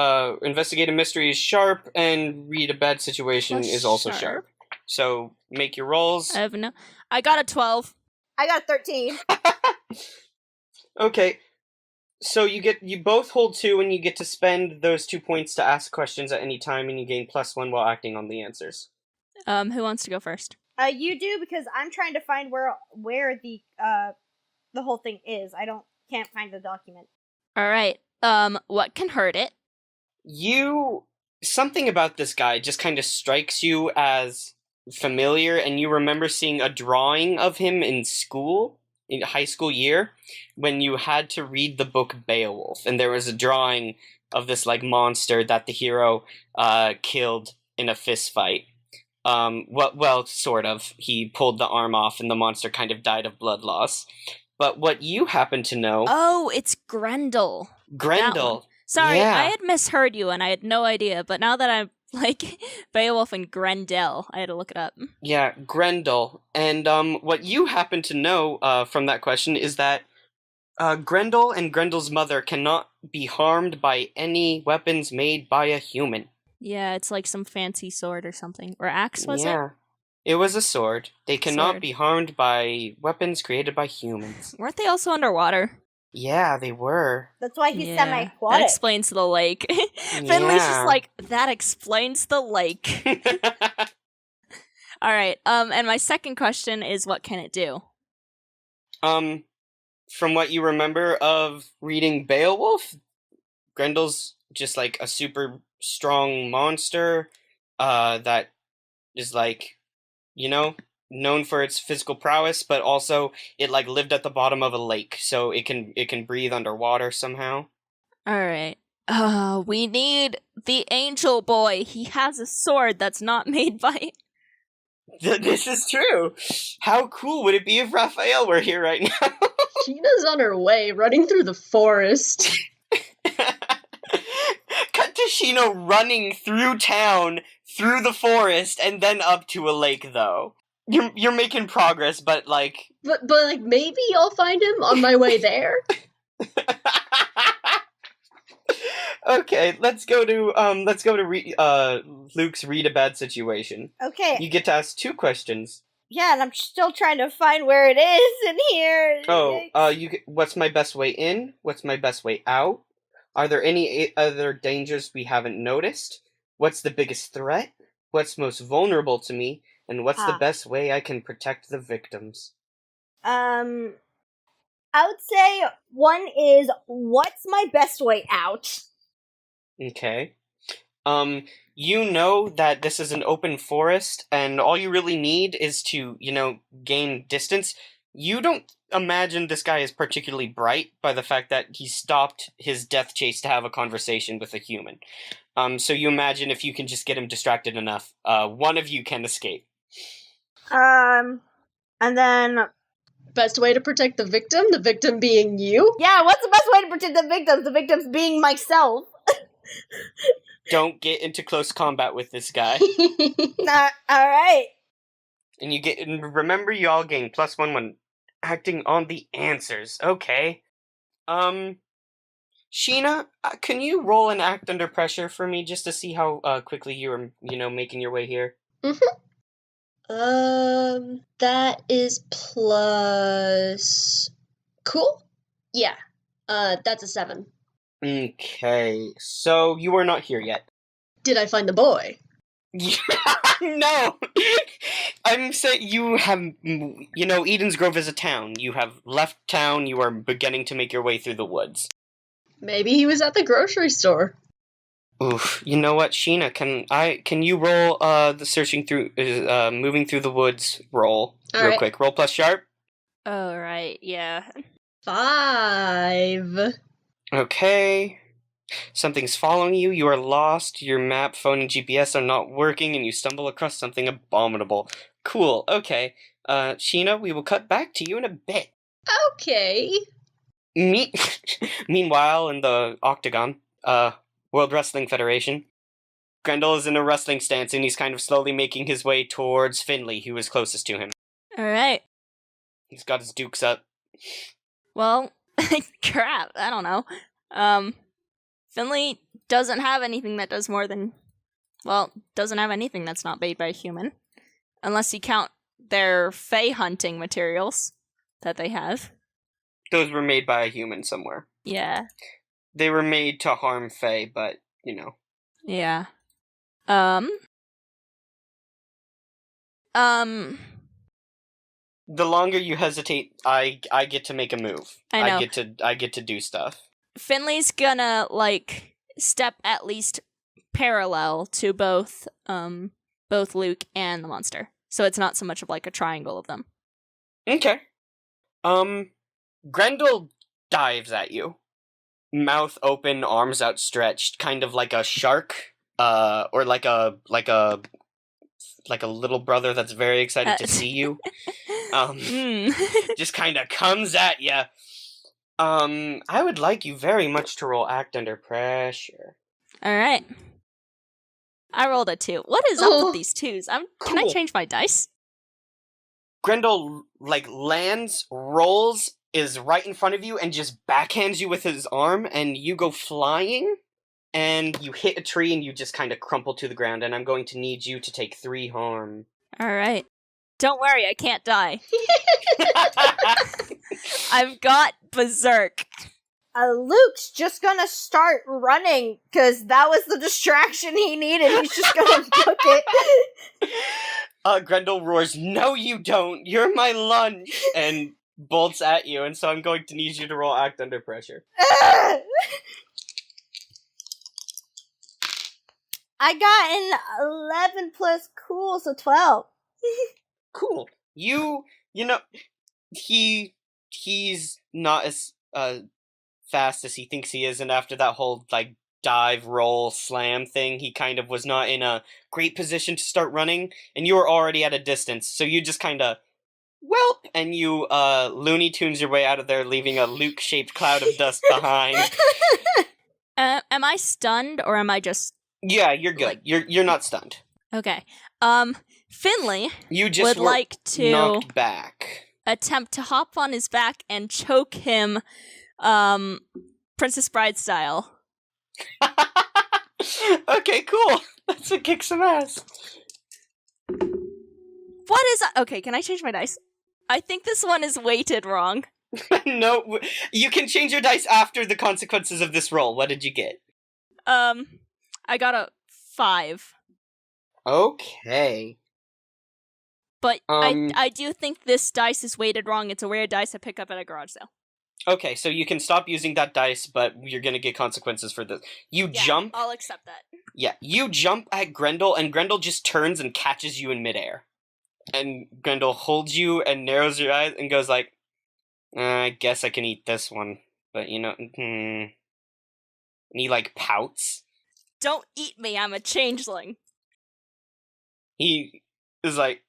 Investigate a mystery is sharp, and read a bad situation Plus is also sharp. sharp. So make your rolls. I got a 12. I got 13. Okay, so you both hold 2, and you get to spend those 2 points to ask questions at any time, and you gain +1 while acting on the answers. Who wants to go first? You do, because I'm trying to find where the whole thing is. Can't find the document. All right. What can hurt it? Something about this guy just kind of strikes you as familiar, and you remember seeing a drawing of him in school, in high school year, when you had to read the book Beowulf, and there was a drawing of this like monster that the hero killed in a fist fight. Well, sort of. He pulled the arm off, and the monster kind of died of blood loss. But what you happen to know... Oh, it's Grendel. Grendel. Sorry, Yeah. I had misheard you, and I had no idea. But now that I'm like Beowulf and Grendel, I had to look it up. Yeah, Grendel. And what you happen to know from that question is that Grendel and Grendel's mother cannot be harmed by any weapons made by a human. Yeah, it's like some fancy sword or something. Or axe, was it? Yeah. It was a sword. They cannot Sword. be harmed by weapons created by humans. Weren't they also underwater? Yeah, they were. That's why he's That semi-aquatic. explains the lake. Finley's just like, that explains the lake. All right. And my second question is, what can it do? From what you remember of reading Beowulf, Grendel's just like a super strong monster that is like, known for its physical prowess, but also it like lived at the bottom of a lake, so it can breathe underwater somehow. All right. We need the angel boy. He has a sword that's not made by... This is true. How cool would it be if Raphael were here right now? Sheena's on her way, running through the forest. Cut to Sheena running through town, through the forest, and then up to a lake, though. You're making progress, but like... But like, maybe I'll find him on my way there? Okay, let's go to Luke's read a bad situation. Okay. You get to ask 2 questions. Yeah, and I'm still trying to find where it is in here. What's my best way in? What's my best way out? Are there any other dangers we haven't noticed? What's the biggest threat? What's most vulnerable to me? And what's the best way I can protect the victims? I would say one is, what's my best way out? Okay. You know that this is an open forest, and all you really need is to, gain distance. You don't imagine this guy is particularly bright by the fact that he stopped his death chase to have a conversation with a human. So you imagine if you can just get him distracted enough, one of you can escape. And then... Best way to protect the victim being you? Yeah, what's the best way to protect the victims? The victims being myself. Don't get into close combat with this guy. Alright. And remember, you all gain +1 when acting on the answers. Okay. Sheena, can you roll an act under pressure for me just to see how quickly you're, making your way here? That is plus... Cool? Yeah. That's a 7. Okay, so you are not here yet. Did I find the boy? No! I'm saying you have, Eden's Grove is a town. You have left town, you are beginning to make your way through the woods. Maybe he was at the grocery store. Oof, you know what, Sheena, can you roll the moving through the woods roll real quick. Roll plus sharp. Oh, right, yeah. 5. Okay. Something's following you, you are lost, your map, phone, and GPS are not working, and you stumble across something abominable. Cool, okay. Sheena, we will cut back to you in a bit. Okay. Meanwhile, in the Octagon, World Wrestling Federation, Grendel is in a wrestling stance, and he's kind of slowly making his way towards Finley, who is closest to him. All right. He's got his dukes up. Well, Crap, I don't know. Finley doesn't have anything that does more than... Well, doesn't have anything that's not made by a human. Unless you count their fae hunting materials that they have. Those were made by a human somewhere. Yeah. They were made to harm fae, but, you know. Yeah. The longer you hesitate, I get to make a move. I know. I get to do stuff. Finley's gonna, like, step at least parallel to both Luke and the monster. So it's not so much of, like, a triangle of them. Okay. Grendel dives at you. Mouth open, arms outstretched, kind of like a shark, or like a little brother that's very excited to see you. Just kind of comes at you. I would like you very much to roll act under pressure. All right. I rolled a 2. What is up with these 2s? Can I Cool. change my dice? Grendel, lands, rolls, is right in front of you, and just backhands you with his arm, and you go flying, and you hit a tree, and you just kind of crumple to the ground, and I'm going to need you to take 3 harm. All right. Don't worry, I can't die. I've got Berserk. Luke's just gonna start running, because that was the distraction he needed. He's just gonna book it. Grendel roars, "No you don't! You're my lunch!" and bolts at you, and so I'm going to need you to roll act under pressure. I got an 11 plus cool, so 12. Cool. You know, he's not as fast as he thinks he is, and after that whole dive, roll, slam thing, he kind of was not in a great position to start running, and you were already at a distance, so you just kind of whelp, and you Looney Tunes your way out of there, leaving a Luke-shaped cloud of dust behind. Am I stunned, or am I just... Yeah, you're good. You're not stunned. Okay. Finley You just would were like to knocked back. attempt to hop on his back and choke him, Princess Bride style. Okay, cool. That's a kick some ass. What is that? Okay, can I change my dice? I think this one is weighted wrong. No, you can change your dice after the consequences of this roll. What did you get? I got a 5. Okay. But I do think this dice is weighted wrong. It's a rare dice I pick up at a garage sale. Okay, so you can stop using that dice, but you're gonna get consequences for this. You jump. I'll accept that. Yeah, you jump at Grendel, and Grendel just turns and catches you in midair. And Grendel holds you and narrows your eyes and goes like, I guess I can eat this one. But, And he, pouts. Don't eat me, I'm a changeling. He is like,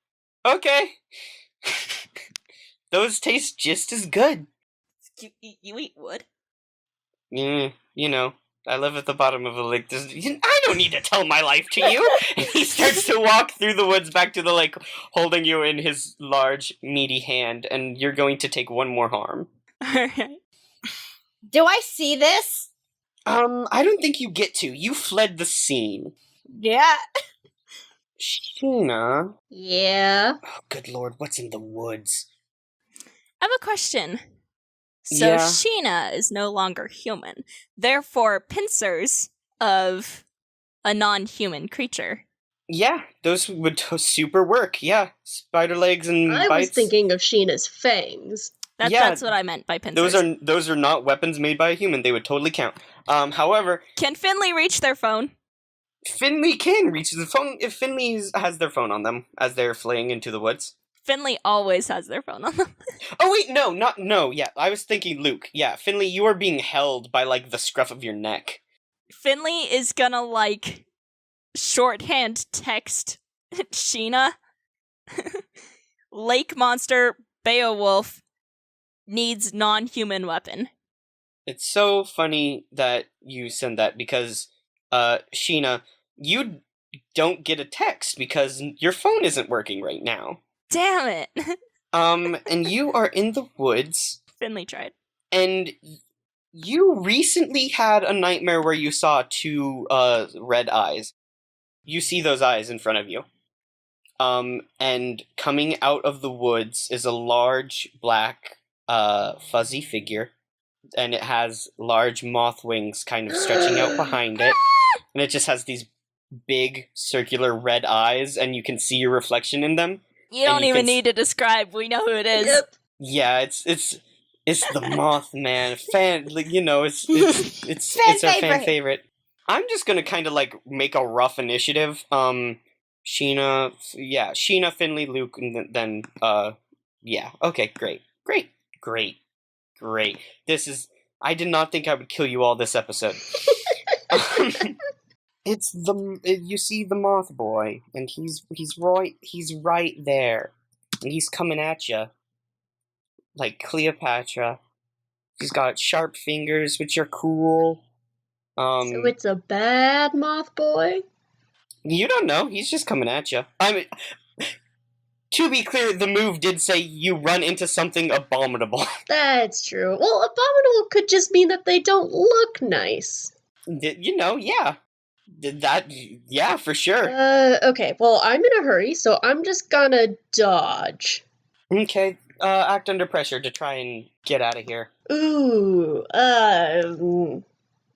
okay. Those taste just as good. You eat wood? I live at the bottom of a lake. I don't need to tell my life to you. And he starts to walk through the woods back to the lake, holding you in his large, meaty hand, and you're going to take 1 more harm. Alright. Do I see this? I don't think you get to. You fled the scene. Yeah. Sheena. Yeah. Oh, good lord, what's in the woods? I have a question. So Yeah. Sheena is no longer human. Therefore, pincers of a non-human creature. Yeah, those would super work. Yeah, spider legs and I bites. was thinking of Sheena's fangs. That's what I meant by pincers. Those are not weapons made by a human. They would totally count. However, Can Finley reach their phone? Finley can reach the phone if Finley has their phone on them as they're fleeing into the woods. Finley always has their phone on them. Oh wait, no. Yeah, I was thinking Luke. Yeah, Finley, you are being held by the scruff of your neck. Finley is gonna shorthand text Sheena. Lake monster Beowulf needs non-human weapon. It's so funny that you send that because, Sheena, you don't get a text because your phone isn't working right now. Damn it. And you are in the woods. Finley tried. And you recently had a nightmare where you saw two red eyes. You see those eyes in front of you. And coming out of the woods is a large black fuzzy figure, and it has large moth wings kind of stretching out behind it, and it just has these big circular red eyes, and you can see your reflection in them. You don't even need to describe. We know who it is. Yep. Yeah, it's the Mothman it's our fan favorite. I'm just gonna kind of like make a rough initiative. Sheena, Finley, Luke, and then yeah. Okay, great. I did not think I would kill you all this episode. You see the moth boy, and he's right there, and he's coming at you like Cleopatra. He's got sharp fingers, which are cool. So it's a bad moth boy? You don't know. He's just coming at you. I mean, to be clear, the move did say you run into something abominable. That's true. Well, abominable could just mean that they don't look nice. Yeah. Yeah, for sure. Okay, well, I'm in a hurry, so I'm just gonna dodge. Okay, act under pressure to try and get out of here. Ooh,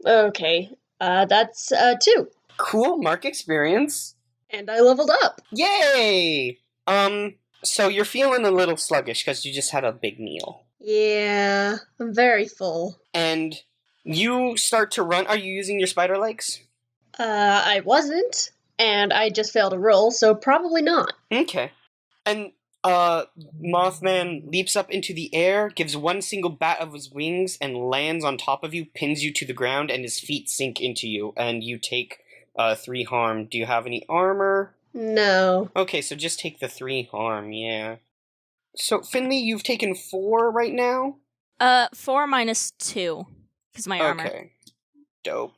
okay. That's 2. Cool, mark experience. And I leveled up. Yay! So you're feeling a little sluggish because you just had a big meal. Yeah, I'm very full. And you start to run. Are you using your spider legs? I wasn't, and I just failed a roll, so probably not. Okay. And, Mothman leaps up into the air, gives one single bat of his wings, and lands on top of you, pins you to the ground, and his feet sink into you, and you take, 3 harm. Do you have any armor? No. Okay, so just take the 3 harm, yeah. So, Finley, you've taken 4 right now? 4 minus 2, because my armor. Okay. Dope.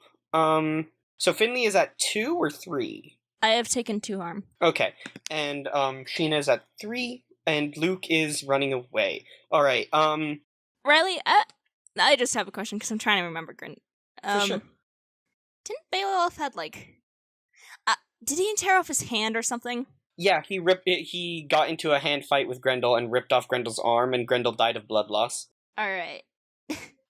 So Finley is at 2 or 3? I have taken 2 harm. Okay, and Sheena is at 3, and Luke is running away. All right. Riley, I just have a question because I'm trying to remember. For sure. Didn't Beowulf had did he tear off his hand or something? Yeah, he got into a hand fight with Grendel and ripped off Grendel's arm, and Grendel died of blood loss. All right.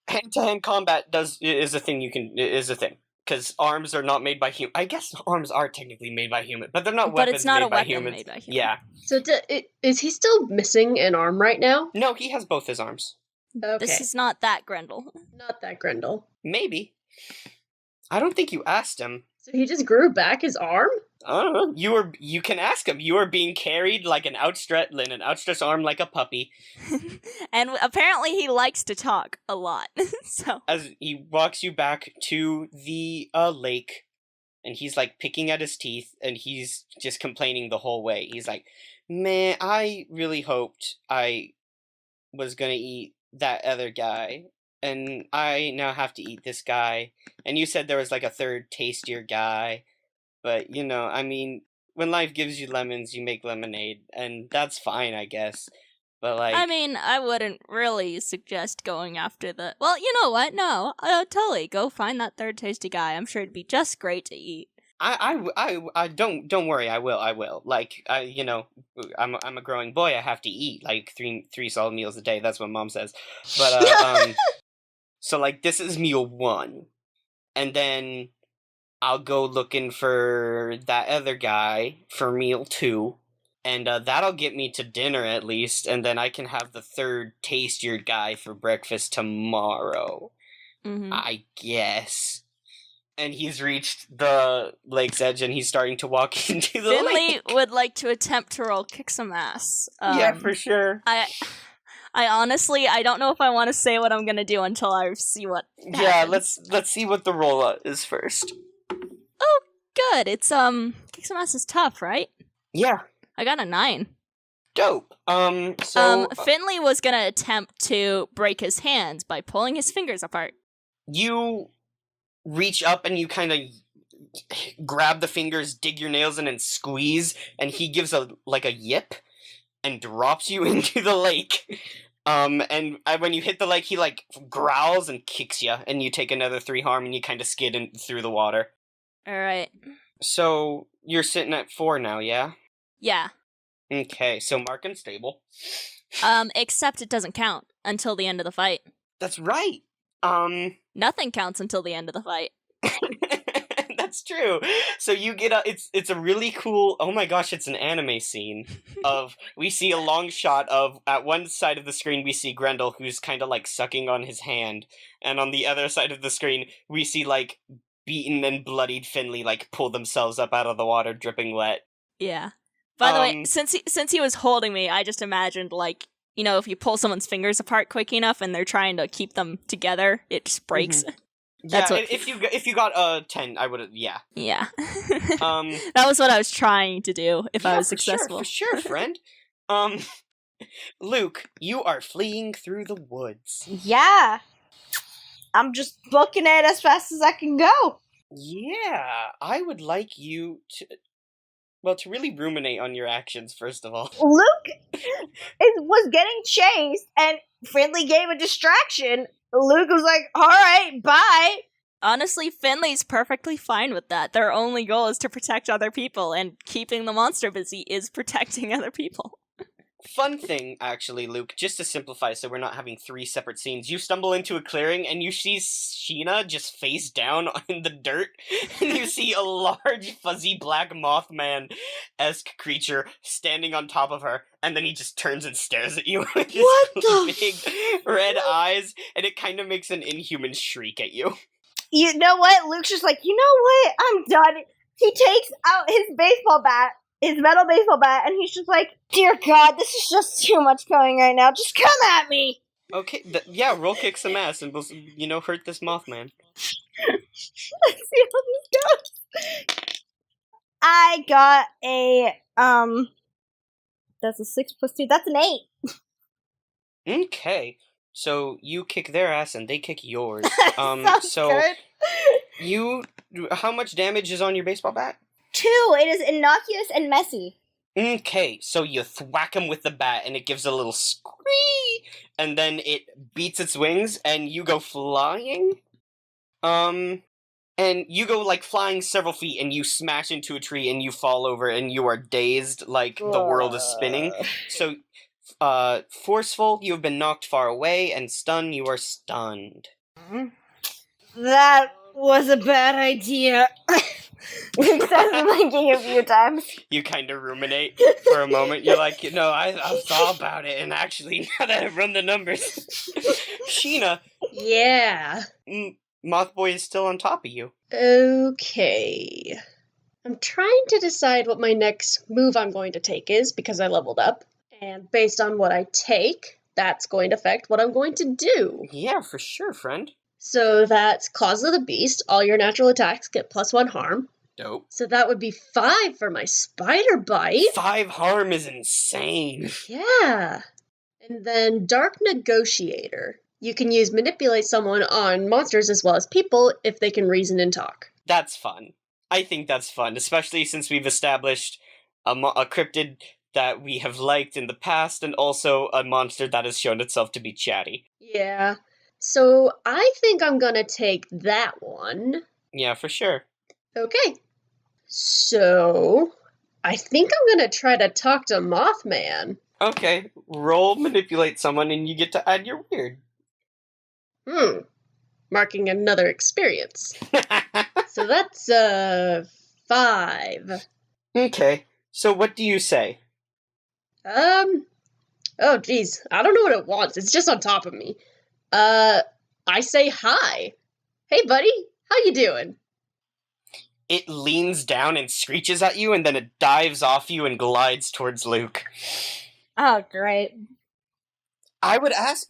Hand-to-hand combat is a thing. Because arms are not made by human. I guess arms are technically made by human, but they're not weapons. But it's not made a by weapon humans. made by human. Yeah. So is he still missing an arm right now? No, he has both his arms. Okay. This is not that Grendel. Not that Grendel. Maybe. I don't think you asked him. So he just grew back his arm? I don't know. You can ask him. You are being carried like an outstretched arm like a puppy. And apparently he likes to talk a lot. So as he walks you back to the lake, and he's like picking at his teeth, and he's just complaining the whole way. He's like, "Man, I really hoped I was gonna eat that other guy, and I now have to eat this guy. And you said there was like a third tastier guy, but I mean, when life gives you lemons, you make lemonade, and that's fine, I guess. But I mean, I wouldn't really suggest going after the. Well, you know what? No, totally go find that third tasty guy. I'm sure it'd be just great to eat. I don't worry. I will. Like I'm a growing boy. I have to eat like three solid meals a day. That's what Mom says. But so like this is meal 1, and then I'll go looking for that other guy for meal 2. And that'll get me to dinner at least, and then I can have the third tastier guy for breakfast tomorrow. Mm-hmm. I guess. And he's reached the lake's edge, and he's starting to walk into the Finley lake. would like to attempt to roll kick some ass. Yeah, for sure. I honestly, I don't know if I want to say what I'm gonna do until I see what happens. Yeah, let's see what the roll is first. Oh, good. It's kick some ass is tough, right? Yeah. I got a 9. Dope. Finley was gonna attempt to break his hands by pulling his fingers apart. You reach up and you kind of grab the fingers, dig your nails in, and squeeze, and he gives a yip and drops you into the lake. And when you hit the leg, he, like, growls and kicks you, and you take another 3 harm, and you kind of skid through the water. Alright. So, you're sitting at 4 now, yeah? Yeah. Okay, so mark unstable. Except it doesn't count until the end of the fight. That's right! Nothing counts until the end of the fight. That's true. So you get it's a really cool, oh my gosh, it's an anime scene we see a long shot of, at one side of the screen we see Grendel, who's kind of like sucking on his hand, and on the other side of the screen we see like beaten and bloodied Finley like pull themselves up out of the water dripping wet. Yeah. By the way, since he was holding me, I just imagined, like, you know, if you pull someone's fingers apart quick enough and they're trying to keep them together, it just breaks. Mm-hmm. That's yeah, what... if you got 10, I would, yeah. Yeah. That was what I was trying to do if I was successful. For sure, friend. Luke, you are fleeing through the woods. Yeah. I'm just booking it as fast as I can go. Yeah, I would like you to really ruminate on your actions, first of all. Luke was getting chased, and Finley gave a distraction. Luke was like, alright, bye. Honestly, Finley's perfectly fine with that. Their only goal is to protect other people, and keeping the monster busy is protecting other people. Fun thing, actually, Luke, just to simplify so we're not having 3 separate scenes, you stumble into a clearing and you see Sheena just face down in the dirt, and you see a large, fuzzy black Mothman-esque creature standing on top of her, and then he just turns and stares at you with his big red eyes, and it kind of makes an inhuman shriek at you. You know what? Luke's just like, you know what? I'm done. He takes out his baseball bat, his metal baseball bat, and he's just like, dear God, this is just too much going right now. Just come at me. Okay, yeah, roll kick some ass and we'll, hurt this Mothman. Let's see how this goes. I got a, that's a 6 plus 2. That's an 8. Okay, so you kick their ass and they kick yours. So good. How much damage is on your baseball bat? 2. It is innocuous and messy. Okay, so you thwack him with the bat and it gives a little scree, and then it beats its wings and you go flying. And you go like flying several feet and you smash into a tree and you fall over and you are dazed like the world is spinning. So, forceful, you have been knocked far away, and stun, you are stunned. That was a bad idea. Luke says it blinking a few times. You kind of ruminate for a moment. You're like, I thought about it, and actually, now that I've run the numbers, Sheena. Yeah. Mothboy is still on top of you. Okay. I'm trying to decide what my next move I'm going to take is, because I leveled up. And based on what I take, that's going to affect what I'm going to do. Yeah, for sure, friend. So that's Claws of the Beast. All your natural attacks get +1 harm. Dope. So that would be 5 for my spider bite. 5 harm is insane. Yeah. And then Dark Negotiator. You can use Manipulate someone on monsters as well as people if they can reason and talk. That's fun. I think that's fun, especially since we've established a cryptid that we have liked in the past, and also a monster that has shown itself to be chatty. Yeah. So I think I'm gonna take that one. Yeah, for sure. Okay. So I think I'm gonna try to talk to Mothman. Okay, roll Manipulate someone and you get to add your weird. Marking another experience. So that's 5. Okay, so what do you say? Oh geez, I don't know what it wants. It's just on top of me. I say hi. Hey buddy, how you doing? It leans down and screeches at you, and then it dives off you and glides towards Luke. Oh, great. I would ask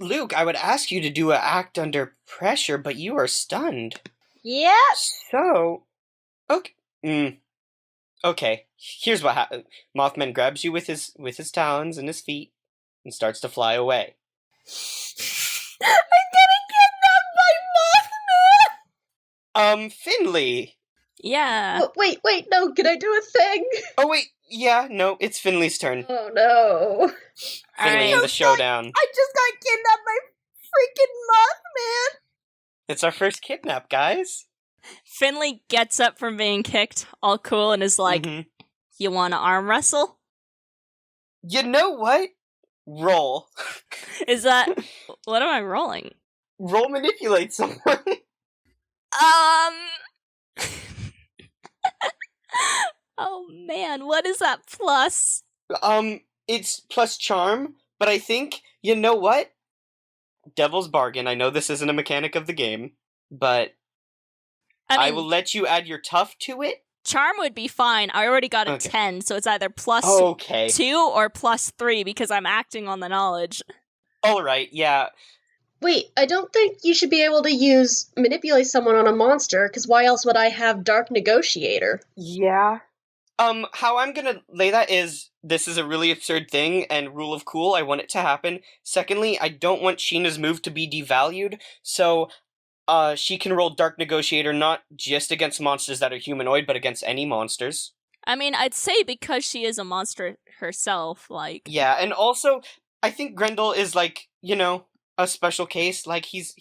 you to do an act under pressure, but you are stunned. Yep. So, okay. Okay, here's what happens. Mothman grabs you with his talons and his feet and starts to fly away. I'm getting kidnapped by Mothman! Finley! Yeah. Wait, no, can I do a thing? Oh wait, yeah, no, it's Finley's turn. Oh no. Finley in the showdown. I just got kidnapped by freaking Mothman. It's our first kidnap, guys. Finley gets up from being kicked, all cool, and is like, Mhm. You want to arm wrestle? You know what? Roll. Is that... What am I rolling? Roll manipulate someone. Oh man, what is that plus? It's plus charm, but I think, you know what? Devil's bargain. I know this isn't a mechanic of the game, but I will let you add your tough to it. Charm would be fine. I already got a 10, so it's either plus 2 or plus 3 because I'm acting on the knowledge. Alright, yeah. Wait, I don't think you should be able to manipulate someone on a monster, because why else would I have Dark Negotiator? Yeah. How I'm gonna lay that is, this is a really absurd thing, and rule of cool, I want it to happen. Secondly, I don't want Sheena's move to be devalued, so, she can roll Dark Negotiator not just against monsters that are humanoid, but against any monsters. I mean, I'd say because she is a monster herself, like... Yeah, and also, I think Grendel is, like, you know, a special case. Like, he's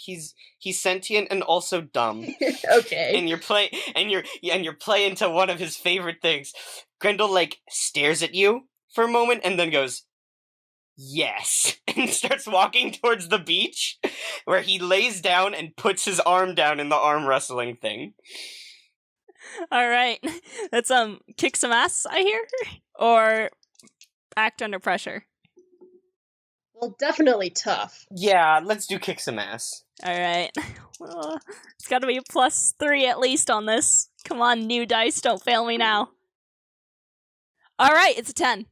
sentient and also dumb. Okay. And you're playing to one of his favorite things. Grendel, like, stares at you for a moment and then goes, yes, and starts walking towards the beach, where he lays down and puts his arm down in the arm wrestling thing. Alright, let's, kick some ass, I hear? Or act under pressure? Well, definitely tough. Yeah, let's do kick some ass. Alright. Well, it's gotta be a plus 3 at least on this. Come on, new dice, don't fail me now. Alright, it's a 10.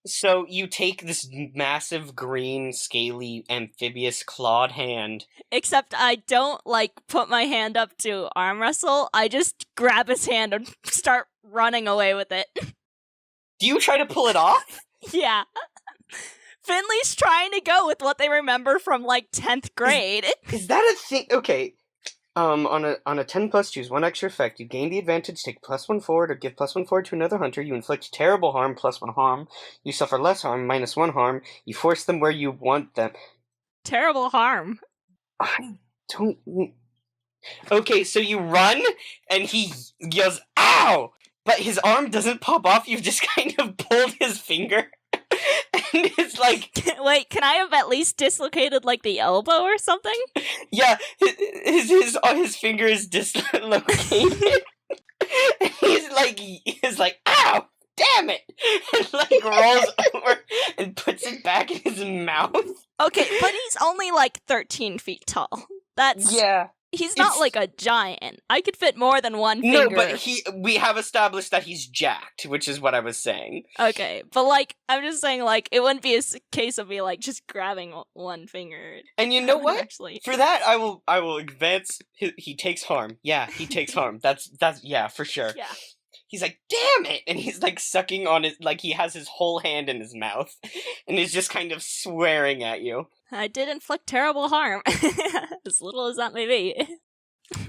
So you take this massive green, scaly, amphibious clawed hand. Except I don't, like, put my hand up to arm wrestle. I just grab his hand and start running away with it. Do you try to pull it off? Yeah. Finley's trying to go with what they remember from, like, 10th grade. Is that a thing? Okay. On a 10 plus, choose one extra effect. You gain the advantage, take +1 forward, or give +1 forward to another hunter. You inflict terrible harm, +1 harm. You suffer less harm, -1 harm. You force them where you want them. Terrible harm. I don't... Okay, so you run, and he yells, ow! But his arm doesn't pop off, you've just kind of pulled his finger. And it's like... Wait, can I have at least dislocated, like, the elbow or something? Yeah, his finger is dislocated. he's like, ow! Damn it! And, like, rolls over and puts it back in his mouth. Okay, but he's only, like, 13 feet tall. That's... Yeah. He's not like a giant. I could fit more than one finger. No, but we have established that he's jacked, which is what I was saying. Okay, but like, I'm just saying, like, it wouldn't be a case of me, like, just grabbing one finger. And you know what? Actually. For that, I will advance. He takes harm. Yeah, he takes harm. That's yeah, for sure. Yeah. He's like, damn it! And he's like sucking on his, like he has his whole hand in his mouth. And he's just kind of swearing at you. I did inflict terrible harm. As little as that may be.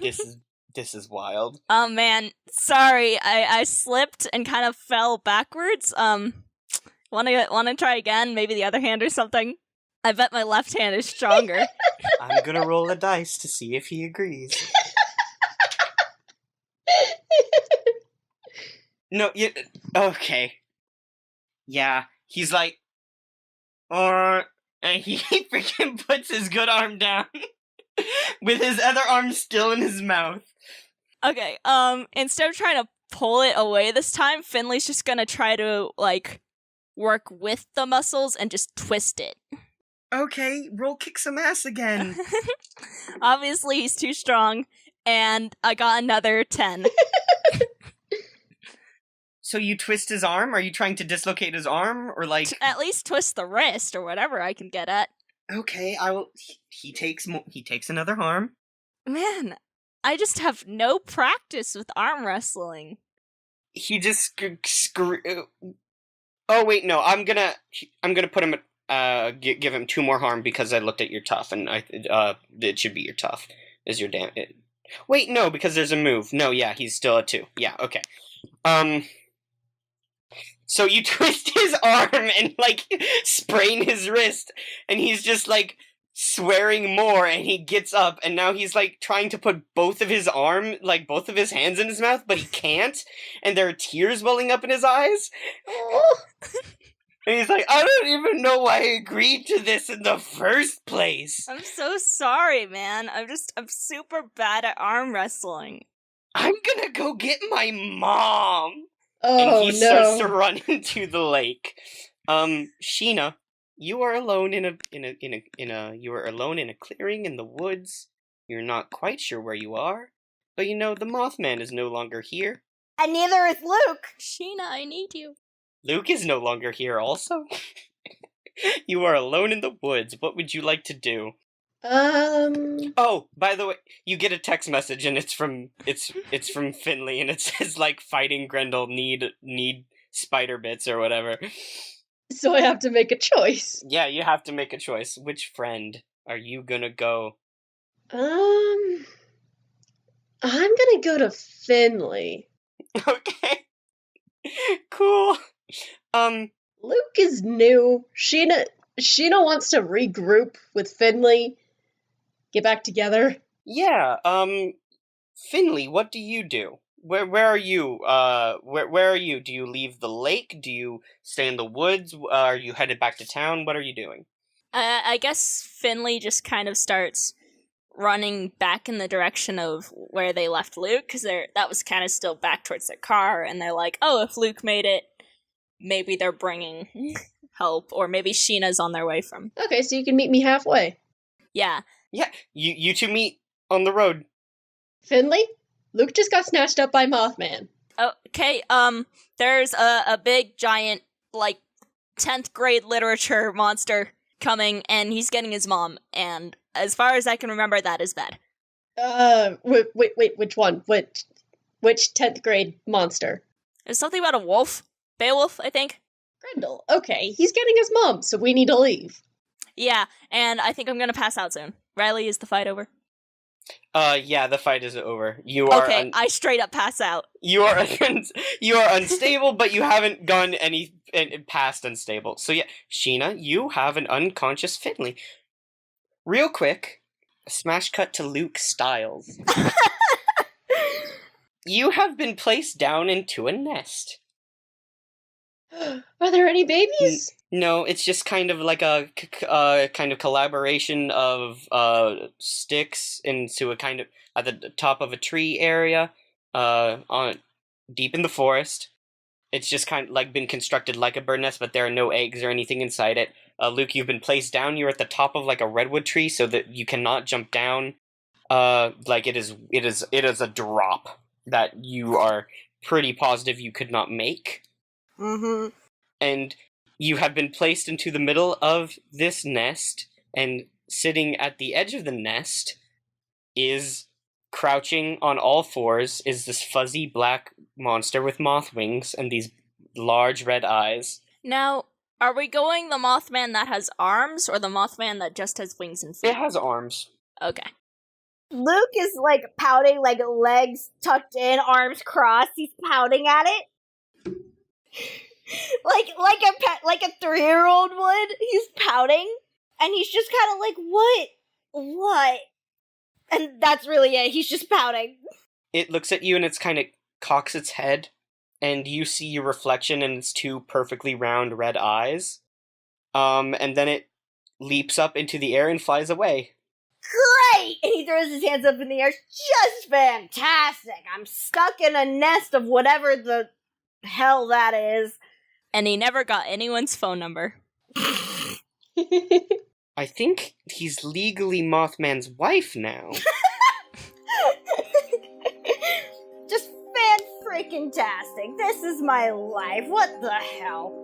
This is wild. Oh man, sorry, I slipped and kind of fell backwards. Wanna try again? Maybe the other hand or something? I bet my left hand is stronger. I'm gonna roll a dice to see if he agrees. No, okay. Yeah, he's like, and he freaking puts his good arm down with his other arm still in his mouth. Okay, instead of trying to pull it away this time, Finley's just gonna try to, like, work with the muscles and just twist it. Okay, roll kick some ass again. Obviously, he's too strong, and I got another 10. So you twist his arm? Are you trying to dislocate his arm? Or like... At least twist the wrist, or whatever I can get at. Okay, I will... He takes another harm. Man, I just have no practice with arm wrestling. He just Oh wait, no, I'm gonna put him give him 2 more harm because I looked at your tough, and it should be your tough. Is your Wait, no, because there's a move. No, yeah, he's still at 2. Yeah, okay. So you twist his arm and, like, sprain his wrist, and he's just, like, swearing more, and he gets up, and now he's, like, trying to put both of his hands in his mouth, but he can't, and there are tears welling up in his eyes. And he's like, I don't even know why I agreed to this in the first place. I'm so sorry, man. I'm super bad at arm wrestling. I'm gonna go get my mom. Oh, And he no. starts to run into the lake. Sheena, you are alone in a clearing in the woods. You're not quite sure where you are, but you know the Mothman is no longer here. And neither is Luke. Sheena, I need you. Luke is no longer here also. You are alone in the woods. What would you like to do? Oh, by the way, you get a text message and it's from Finley, and it says, like, fighting Grendel need spider bits or whatever. so I have to make a choice. Yeah, you have to make a choice. Which friend are you gonna go? I'm gonna go to Finley. Okay. Cool. Luke is new. Sheena wants to regroup with Finley. Get back together. Yeah, Finley, what do you do? Where are you? Where are you? Do you leave the lake? Do you stay in the woods? Are you headed back to town? What are you doing? I guess Finley just kind of starts running back in the direction of where they left Luke, because that was kind of still back towards their car, and they're like, oh, if Luke made it, maybe they're bringing help, or maybe Sheena's on their way from. Okay, so you can meet me halfway. Yeah. Yeah, you two meet on the road. Finley, Luke just got snatched up by Mothman. Okay, there's a big, giant, like, 10th grade literature monster coming, and he's getting his mom, and as far as I can remember, that is bad. Wait, which one? Which 10th grade monster? There's something about a wolf. Beowulf, I think. Grendel. Okay, he's getting his mom, so we need to leave. Yeah, and I think I'm gonna pass out soon. Riley, is the fight over? Yeah, the fight is over. You are okay. I straight up pass out. You are you are unstable, but you haven't gone any past unstable. So yeah, Sheena, you have an unconscious Finley. Real quick, a smash cut to Luke Styles. You have been placed down into a nest. Are there any babies? No, it's just kind of like a kind of collaboration of sticks into a kind of at the top of a tree area, on deep in the forest. It's just kind of like been constructed like a bird nest, but there are no eggs or anything inside it. Luke, you've been placed down. You're at the top of like a redwood tree, so that you cannot jump down. Like it is a drop that you are pretty positive you could not make. Mm-hmm. And you have been placed into the middle of this nest, and sitting at the edge of the nest is, crouching on all fours, is this fuzzy black monster with moth wings and these large red eyes. Now, are we going the Mothman that has arms, or the Mothman that just has wings and feet? It has arms. Okay. Luke is, like, pouting, like, legs tucked in, arms crossed. He's pouting at it. like a 3-year-old would. He's pouting, and he's just kind of like, what? And that's really it. He's just pouting. It looks at you and it's kind of cocks its head, and you see your reflection in its two perfectly round red eyes. And then it leaps up into the air and flies away. Great! And he throws his hands up in the air. Just fantastic! I'm stuck in a nest of whatever the hell that is. And he never got anyone's phone number. I think he's legally Mothman's wife now. Just fan-freaking-tastic. This is my life. What the hell?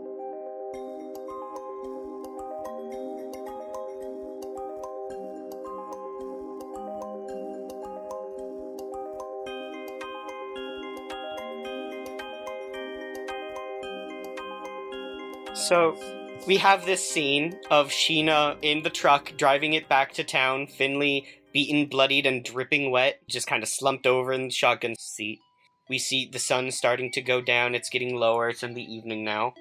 So, we have this scene of Sheena in the truck driving it back to town, Finley beaten, bloodied, and dripping wet, just kind of slumped over in the shotgun seat. We see the sun starting to go down. It's getting lower. It's in the evening now.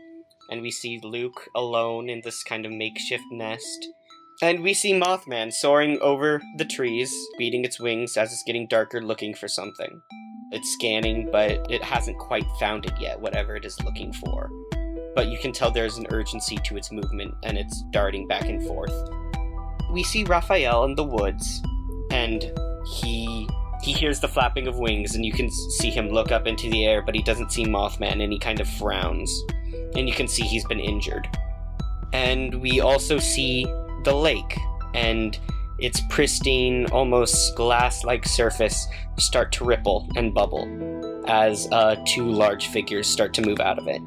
And we see Luke alone in this kind of makeshift nest. And we see Mothman soaring over the trees, beating its wings as it's getting darker, looking for something. It's scanning, but it hasn't quite found it yet, whatever it is looking for. But you can tell there's an urgency to its movement, and it's darting back and forth. We see Raphael in the woods, and he hears the flapping of wings, and you can see him look up into the air, but he doesn't see Mothman, and he kind of frowns. And you can see he's been injured. And we also see the lake, and its pristine, almost glass-like surface start to ripple and bubble as two large figures start to move out of it.